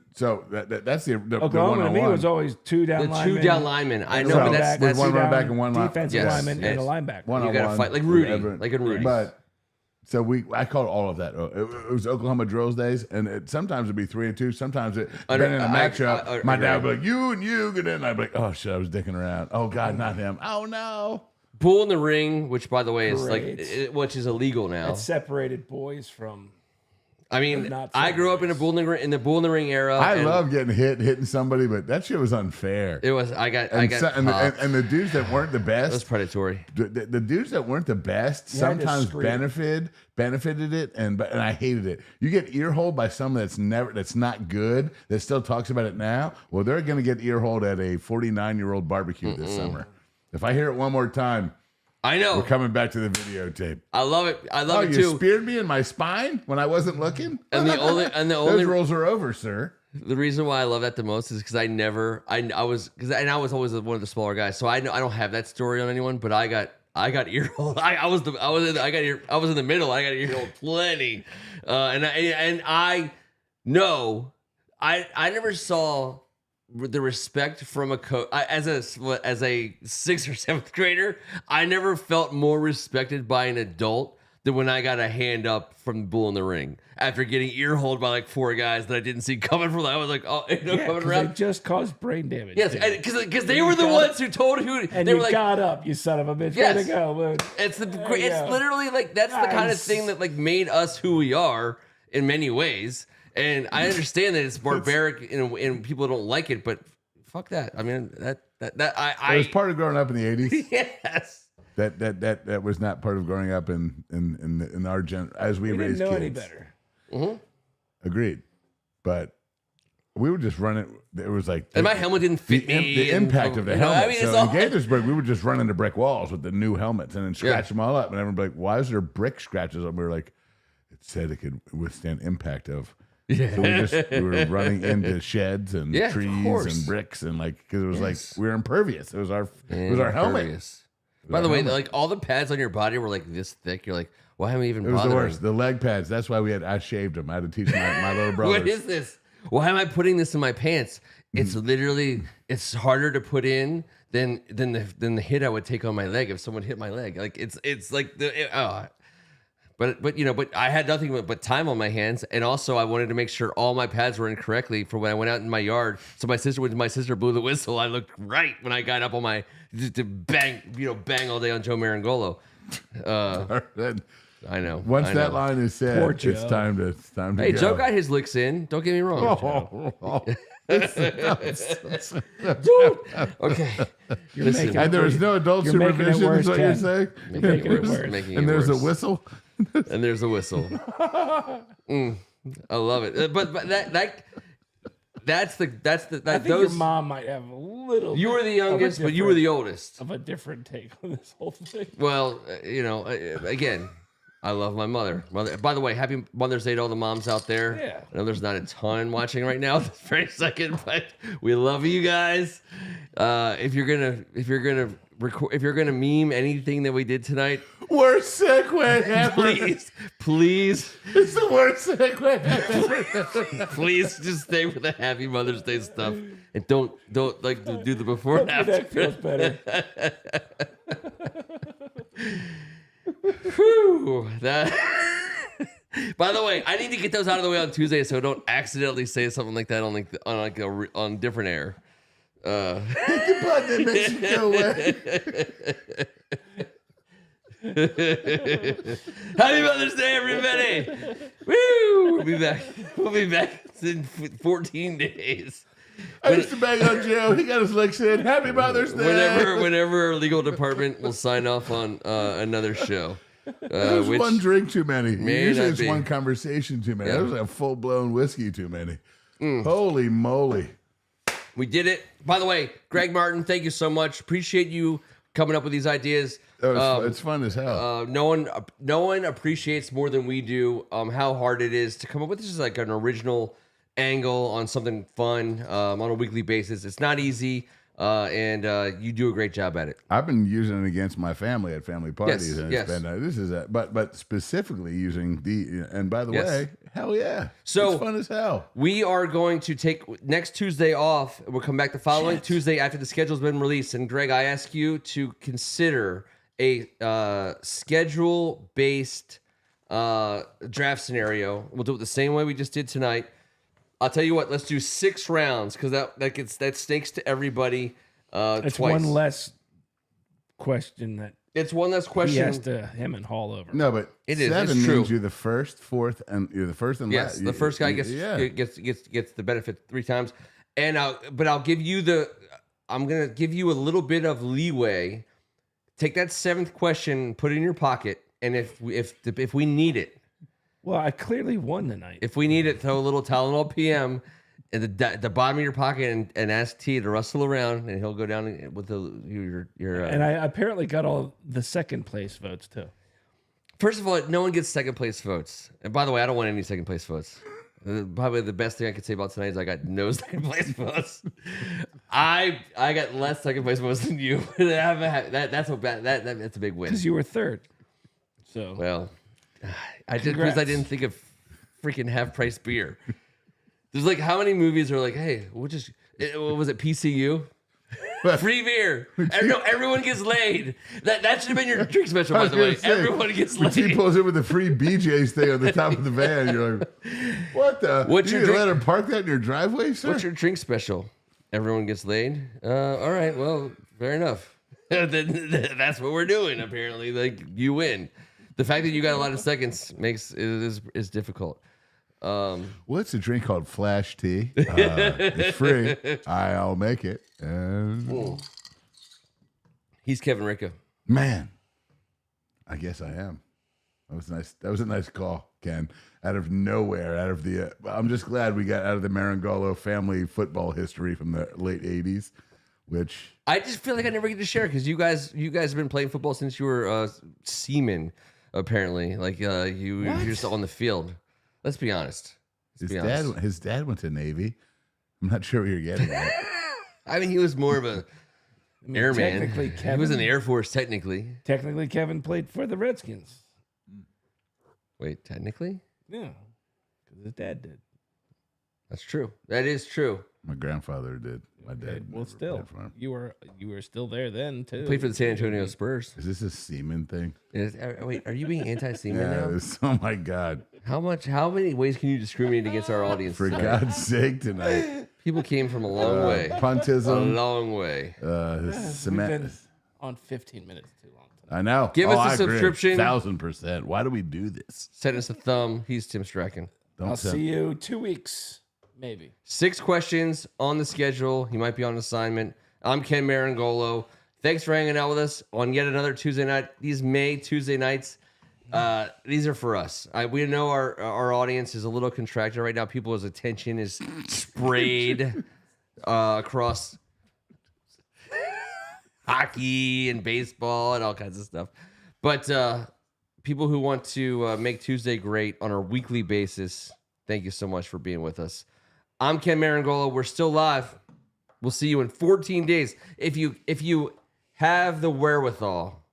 Oklahoma to me was always 2 down linemen. 2 down linemen. I know, but that's one running back and one defensive lineman and a linebacker. You got to fight like Rudy, like in Rudy. But so I called all of that. It was Oklahoma drills days, and sometimes it'd be 3 and 2. Sometimes it depending on the matchup. My dad would be like, "You and you," and then I'd be like, "Oh shit, I was dicking around. Oh god, not him. Oh no." Bull in the ring, which by the way is which is illegal now. It separated boys from. I mean, I grew up in the bull in the ring era. I love getting hitting somebody, but that shit was unfair. It was. I got and the dudes that weren't the best. It was predatory. The dudes that weren't the best sometimes benefited it, and I hated it. You get earholed by someone that's not good that still talks about it now. Well, they're gonna get earholed at a 49-year-old barbecue this summer. If I hear it one more time. I know. We're coming back to the videotape. I love it. I love it too. You speared me in my spine when I wasn't looking. And the only those rules are over, sir. The reason why I love that the most is because I was always one of the smaller guys, so I don't have that story on anyone. But I got earholed. I was in the middle. I got earholed plenty, and I know I never saw the respect from a coach as a 6th or 7th grader. I never felt more respected by an adult than when I got a hand up from the bull in the ring after getting earholed by like 4 guys that I didn't see coming from. I was like, coming around. They just caused brain damage. Yes, because they were the ones who told who. And they you were like, got up, you son of a bitch. Yes. Way to go, man. It's literally like that's the kind of thing that like made us who we are in many ways. And I understand that it's barbaric and people don't like it, but fuck that. I mean, it was part of growing up in the 80s. Yes. That was not part of growing up in our gen as we raised didn't know kids. Any better. Mm-hmm. Agreed. But we would just run it. It was like and my helmet didn't fit me. The impact of the helmet. I mean, so in Gaithersburg, we would just run into brick walls with the new helmets and then scratch them all up. And everyone would be like, "Why is there brick scratches?" And we were like, "It said it could withstand impact of." Yeah. So we were running into sheds and trees and bricks and because it was like we were impervious. It was our helmet. By the way, like all the pads on your body were like this thick. You're like, why am I even? It was the worst. The leg pads. That's why I shaved them. I had to teach my little brother. What is this? Why am I putting this in my pants? It's literally it's harder to put in than the hit I would take on my leg if someone hit my leg. Like it's like But But I had nothing but time on my hands, and also I wanted to make sure all my pads were in correctly for when I went out in my yard. So my sister blew the whistle, I looked right when I got up on my to bang all day on Joe Meringolo. I know. Once that line is said, it's time to Hey, go. Joe got his licks in. Don't get me wrong. Okay. And there was no adult supervision, is what you're saying? Making it worse. And there's a whistle? And there's a whistle. I love it. But that's the I think your mom might have a little. You were the youngest, but you were the oldest. Of a different take on this whole thing. Well, again, I love my mother. By the way, happy Mother's Day to all the moms out there. Yeah. I know there's not a ton watching right now this very second, but we love you guys. If you're gonna meme anything that we did tonight, worst segue ever. Please. It's the worst segue ever. Please just stay with the Happy Mother's Day stuff and don't like do the before and after. That feels better. Whew, By the way, I need to get those out of the way on Tuesday so I don't accidentally say something like that on different air. Hit the button that makes you go away. Happy Mother's Day, everybody! Woo! We'll be back in 14 days. I used to bang on Joe. He got his licks in. Happy Mother's Day. Whenever our legal department will sign off on another show. That was one drink too many. Usually it's be. one conversation too many. Yeah. That was a full-blown whiskey too many. Holy moly. We did it. By the way, Greg Martin, thank you so much. Appreciate you coming up with these ideas. It's fun as hell. No one appreciates more than we do how hard it is to come up with this is like an original angle on something fun on a weekly basis. It's not easy, and you do a great job at it. I've been using it against my family at family parties. Yes, and yes. But specifically using and by the way, hell yeah. So it's fun as hell. We are going to take next Tuesday off. We'll come back the following Tuesday after the schedule's been released. And Greg, I ask you to consider a schedule-based draft scenario. We'll do it the same way we just did tonight. I'll tell you what. Let's do 6 rounds because that stinks to everybody. It's twice. one less question that It's one less he question. has to him and Haul over. No, but It is. 7 It's true. means you're the first, fourth, and you're the first and Yes, last. the first guy gets the benefit 3 times, and I'll give you I'm gonna give you a little bit of leeway. Take that 7th question, put it in your pocket, and if we need it, Well, I clearly won tonight. if we need it, throw a little Tylenol PM at the bottom of your pocket and ask T to rustle around, and he'll go down with your. And I apparently got all the second place votes too. First of all, no one gets second place votes. And by the way, I don't want any second place votes. Probably the best thing I could say about tonight is I got no second place votes. I got less second place votes than you. That's a big win. Because you were third. So Well, I did because I didn't think of freaking half price beer. There's like how many movies are like, hey, what was it, PCU? Free beer. No, everyone gets laid. That should have been your drink special, by the way. Everyone gets laid. He pulls in with the free BJ's thing on the top of the van. You're like, what the? What's you your drink? let him park that in your driveway, sir? What's your drink special? Everyone gets laid. All right, well, fair enough. That's what we're doing. Apparently, like you win. The fact that you got a lot of seconds is difficult. What's a drink called Flash Tea? It's free. I'll make it. And He's Kevin Ricca. man, I guess I am. That was nice. That was a nice call, Ken. Out of nowhere, out of the. I'm just glad we got out of the Meringolo family football history from the late '80s, which I just feel like I never get to share because you guys have been playing football since you were seamen. Apparently, like you're just on the field. Let's be honest. his dad went to Navy. I'm not sure what you're getting at. I mean, he was more of a airman. technically, He was in the Air Force, technically. Technically, Kevin played for the Redskins. Wait, technically? Yeah, because his dad did. That's true. That is true. My grandfather did. My dad. Okay, well, never still, played for him. you were still there then too. Played for the San Antonio Spurs. Is this a semen thing? Wait, are you being anti-semen now? Oh my God. How many ways can you discriminate against our audience? For tonight? God's sake tonight. People came from a long way. A Puntism. long way. We've Cement. been on 15 minutes too long tonight. I know. Give us a I agree. subscription. 1,000%. Why do we do this? Send us a thumb. He's Tim Strachan. I'll see you 2 weeks, maybe. 6 questions on the schedule. He might be on assignment. I'm Ken Meringolo. Thanks for hanging out with us on yet another Tuesday night. These May Tuesday nights, these are for us. We know our audience is a little contracted right now. People's attention is sprayed across hockey and baseball and all kinds of stuff. But people who want to make Tuesday great on a weekly basis, thank you so much for being with us. I'm Ken Meringolo. We're still live. We'll see you in 14 days. If you have the wherewithal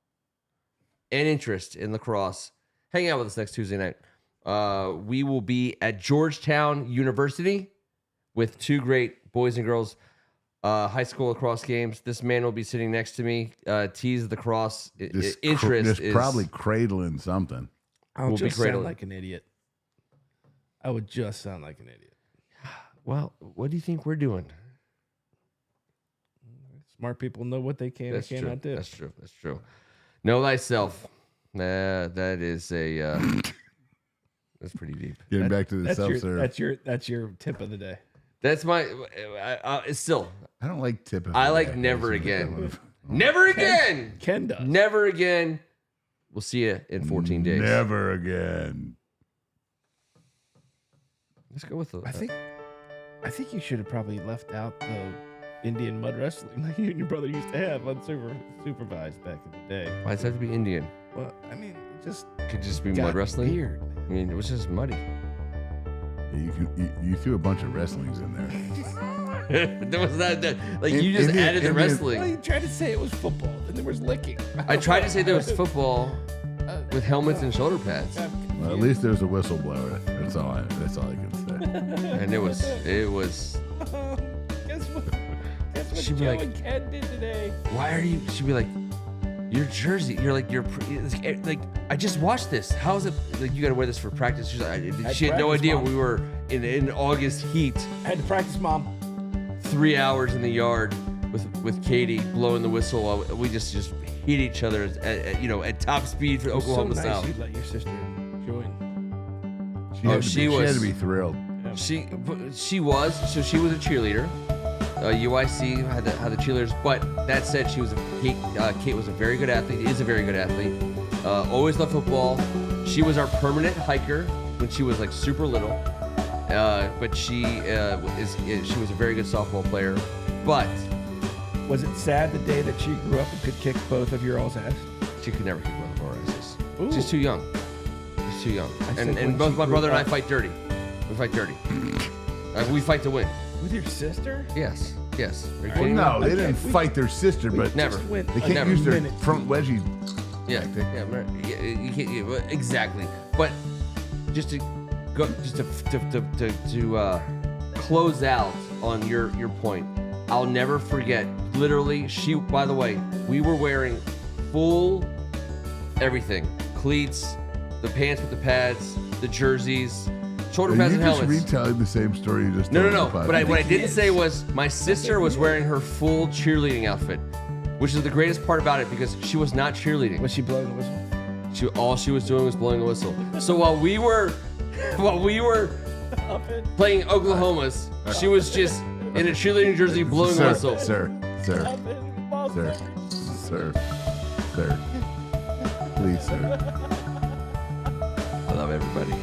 and interest in lacrosse, hang out with us next Tuesday night. We will be at Georgetown University with 2 great boys and girls high school lacrosse games. This man will be sitting next to me. Tease the cross. Interest is probably cradling something. I would We'll be just sound cradling. like an idiot. I would just sound like an idiot. Well, what do you think we're doing? Smart people know what they can and cannot do. That's true. That's true. Know thyself. That is a. That's pretty deep. Getting back to the That's self-serve. that's your tip of the day. That's my. It's still. I don't like tipping. I like never again. Never again. Ken does. Never again. We'll see you in 14 days. Never again. Let's go with the. I think you should have probably left out the Indian mud wrestling like you and your brother used to have unsupervised back in the day. Why does it have to be Indian? Well, I mean, it just Could just be got mud wrestling. weird, man. I mean, it was just muddy. You threw a bunch of wrestlings in there. There was that. Like you just Indian- added the Indian- wrestling. Well, you tried to say it was football, then there was licking. I tried to say there was football with helmets and shoulder pads, Well, at least there's a whistleblower. That's all I can say. and it was. Guess what She'd be Joe like- and Ken did today? Why are you? She'd be like, your jersey. You're like it's like I just watched this. How is it? Like you got to wear this for practice. She had no practice, idea Mom. we were in August heat. I had to practice, Mom. 3 hours in the yard with Katie blowing the whistle. While we just hit each other at top speed for Oklahoma so nice South. you let your sister join. She had to be thrilled. She was a cheerleader. UIC had the cheerleaders, but that said, Kate was a very good athlete. Is a very good athlete. Always loved football. She was our permanent hiker when she was like super little. But she was a very good softball player. But Was it sad the day that she grew up and could kick both of your all's ass? she could never kick one of our asses. Ooh. She's too young. She's too young. I said when And both she my grew brother and I up. fight dirty. We fight dirty. We fight to win. With your sister? Yes. Yes. Are you Well, kidding me? no, they Okay, didn't we- fight their sister, but Never. Just went they can't Never. use their minute. front wedgie. Yeah, you can't, exactly. But just to go, to close out on your point, I'll never forget. Literally, by the way, we were wearing full everything: cleats, the pants with the pads, the jerseys, shoulder Are pads, you and just helmets. retelling the same story you just No. told on the But what I podcast? didn't say was my sister was wearing her full cheerleading outfit, which is the greatest part about it because she was not cheerleading. Was she blowing the whistle? All she was doing was blowing a whistle. So while we were playing Oklahoma's, she was just in a cheerleading jersey blowing a whistle. Sir. Please, sir. I love everybody.